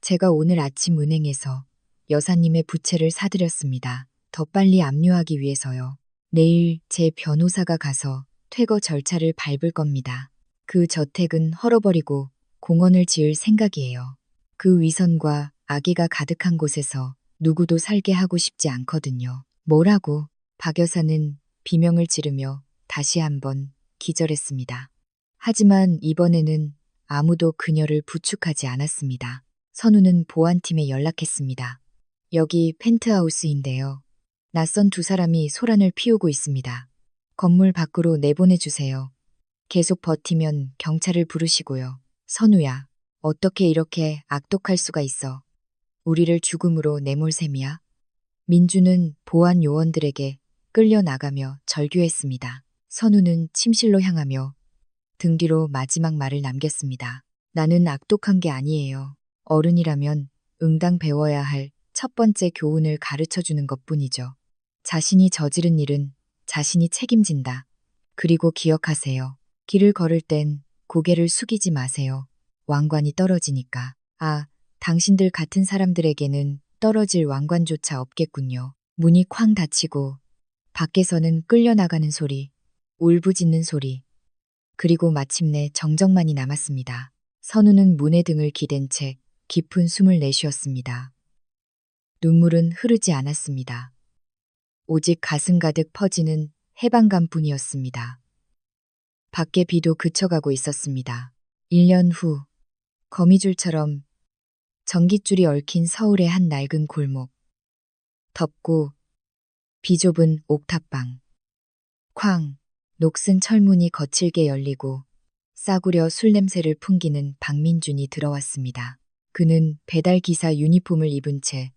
제가 오늘 아침 은행에서 여사님의 부채를 사드렸습니다. 더 빨리 압류하기 위해서요. 내일 제 변호사가 가서 퇴거 절차를 밟을 겁니다. 그 저택은 헐어버리고 공원을 지을 생각이에요. 그 위선과 악의가 가득한 곳에서 누구도 살게 하고 싶지 않거든요. 뭐라고? 박 여사는 비명을 지르며 다시 한번 기절했습니다. 하지만 이번에는 아무도 그녀를 부축하지 않았습니다. 선우는 보안팀에 연락했습니다. 여기 펜트하우스인데요. 낯선 두 사람이 소란을 피우고 있습니다. 건물 밖으로 내보내주세요. 계속 버티면 경찰을 부르시고요. 선우야, 어떻게 이렇게 악독할 수가 있어? 우리를 죽음으로 내몰 셈이야? 민주는 보안 요원들에게 끌려나가며 절규했습니다. 선우는 침실로 향하며 등 뒤로 마지막 말을 남겼습니다. 나는 악독한 게 아니에요. 어른이라면 응당 배워야 할 첫 번째 교훈을 가르쳐 주는 것뿐이죠. 자신이 저지른 일은 자신이 책임진다. 그리고 기억하세요. 길을 걸을 땐 고개를 숙이지 마세요. 왕관이 떨어지니까. 아, 당신들 같은 사람들에게는 떨어질 왕관조차 없겠군요. 문이 쾅 닫히고 밖에서는 끌려나가는 소리, 울부짖는 소리, 그리고 마침내 정적만이 남았습니다. 선우는 문에 등을 기댄 채 깊은 숨을 내쉬었습니다. 눈물은 흐르지 않았습니다. 오직 가슴 가득 퍼지는 해방감뿐이었습니다. 밖에 비도 그쳐가고 있었습니다. 1년 후, 거미줄처럼 전깃줄이 얽힌 서울의 한 낡은 골목. 덥고 비좁은 옥탑방. 쾅, 녹슨 철문이 거칠게 열리고 싸구려 술 냄새를 풍기는 박민준이 들어왔습니다. 그는 배달기사 유니폼을 입은 채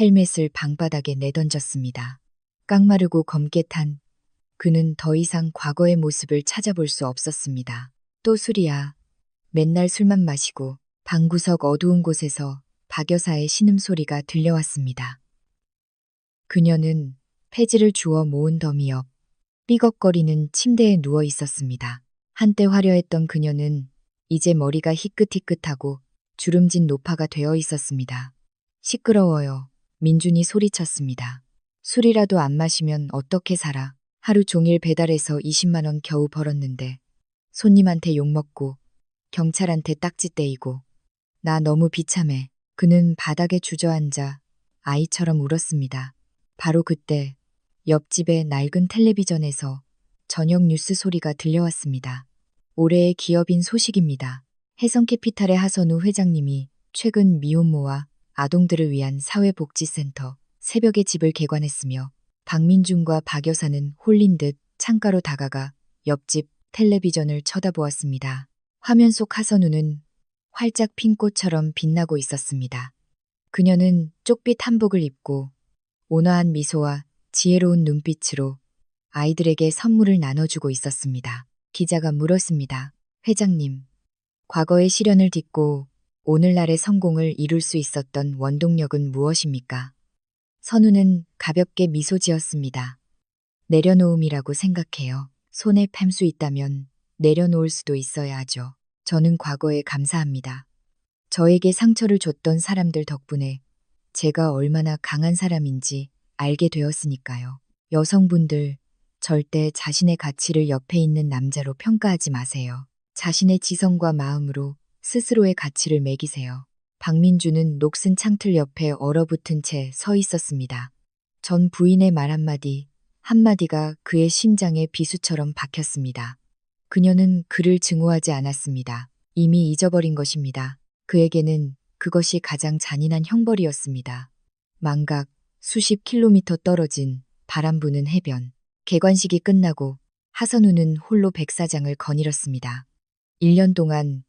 헬멧을 방바닥에 내던졌습니다. 깡마르고 검게 탄 그는 더 이상 과거의 모습을 찾아볼 수 없었습니다. 또 술이야. 맨날 술만 마시고 방구석 어두운 곳에서 박 여사의 신음소리가 들려왔습니다. 그녀는 폐지를 주워 모은 더미 옆 삐걱거리는 침대에 누워 있었습니다. 한때 화려했던 그녀는 이제 머리가 희끗희끗하고 주름진 노파가 되어 있었습니다. 시끄러워요. 민준이 소리쳤습니다. 술이라도 안 마시면 어떻게 살아. 하루 종일 배달해서 20만 원 겨우 벌었는데 손님한테 욕먹고 경찰한테 딱지 떼이고 나 너무 비참해. 그는 바닥에 주저앉아 아이처럼 울었습니다. 바로 그때 옆집의 낡은 텔레비전에서 저녁 뉴스 소리가 들려왔습니다. 올해의 기업인 소식입니다. 해성캐피탈의 하선우 회장님이 최근 미혼모와 아동들을 위한 사회복지센터 새벽에 집을 개관했으며 박민준과 박 여사는 홀린 듯 창가로 다가가 옆집 텔레비전을 쳐다보았습니다. 화면 속 하선우는 활짝 핀 꽃처럼 빛나고 있었습니다. 그녀는 쪽빛 한복을 입고 온화한 미소와 지혜로운 눈빛으로 아이들에게 선물을 나눠주고 있었습니다. 기자가 물었습니다. 회장님, 과거의 시련을 딛고 오늘날의 성공을 이룰 수 있었던 원동력은 무엇입니까? 선우는 가볍게 미소 지었습니다. 내려놓음이라고 생각해요. 손에 팰 수 있다면 내려놓을 수도 있어야 하죠. 저는 과거에 감사합니다. 저에게 상처를 줬던 사람들 덕분에 제가 얼마나 강한 사람인지 알게 되었으니까요. 여성분들, 절대 자신의 가치를 옆에 있는 남자로 평가하지 마세요. 자신의 지성과 마음으로 스스로의 가치를 매기세요. 박민주는 녹슨 창틀 옆에 얼어붙은 채 서 있었습니다. 전 부인의 말 한마디가 그의 심장에 비수처럼 박혔습니다. 그녀는 그를 증오하지 않았습니다. 이미 잊어버린 것입니다. 그에게는 그것이 가장 잔인한 형벌이었습니다. 망각, 수십 킬로미터 떨어진 바람 부는 해변. 개관식이 끝나고 하선우는 홀로 백사장을 거닐었습니다. 1년 동안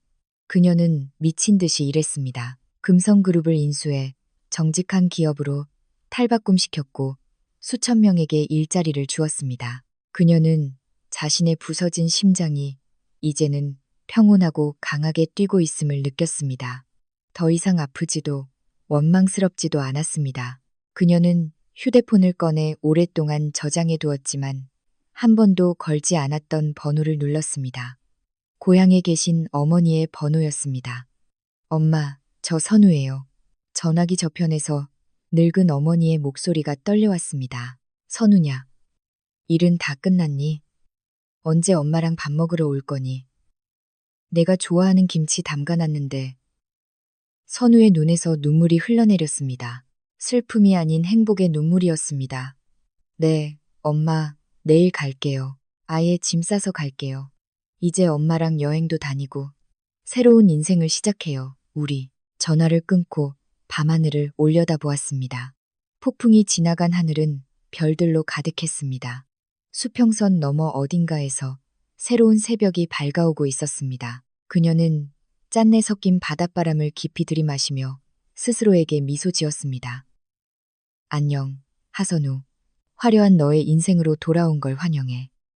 그녀는 미친 듯이 일했습니다. 금성그룹을 인수해 정직한 기업으로 탈바꿈시켰고 수천 명에게 일자리를 주었습니다. 그녀는 자신의 부서진 심장이 이제는 평온하고 강하게 뛰고 있음을 느꼈습니다. 더 이상 아프지도 원망스럽지도 않았습니다. 그녀는 휴대폰을 꺼내 오랫동안 저장해 두었지만 한 번도 걸지 않았던 번호를 눌렀습니다. 고향에 계신 어머니의 번호였습니다. 엄마, 저 선우예요. 전화기 저편에서 늙은 어머니의 목소리가 떨려왔습니다. 선우냐? 일은 다 끝났니? 언제 엄마랑 밥 먹으러 올 거니? 내가 좋아하는 김치 담가놨는데. 선우의 눈에서 눈물이 흘러내렸습니다. 슬픔이 아닌 행복의 눈물이었습니다. 네, 엄마, 내일 갈게요. 아예 짐 싸서 갈게요. 이제 엄마랑 여행도 다니고 새로운 인생을 시작해요. 우리. 전화를 끊고 밤하늘을 올려다보았습니다. 폭풍이 지나간 하늘은 별들로 가득했습니다. 수평선 너머 어딘가에서 새로운 새벽이 밝아오고 있었습니다. 그녀는 짠내 섞인 바닷바람을 깊이 들이마시며 스스로에게 미소 지었습니다. 안녕, 하선우. 화려한 너의 인생으로 돌아온 걸 환영해.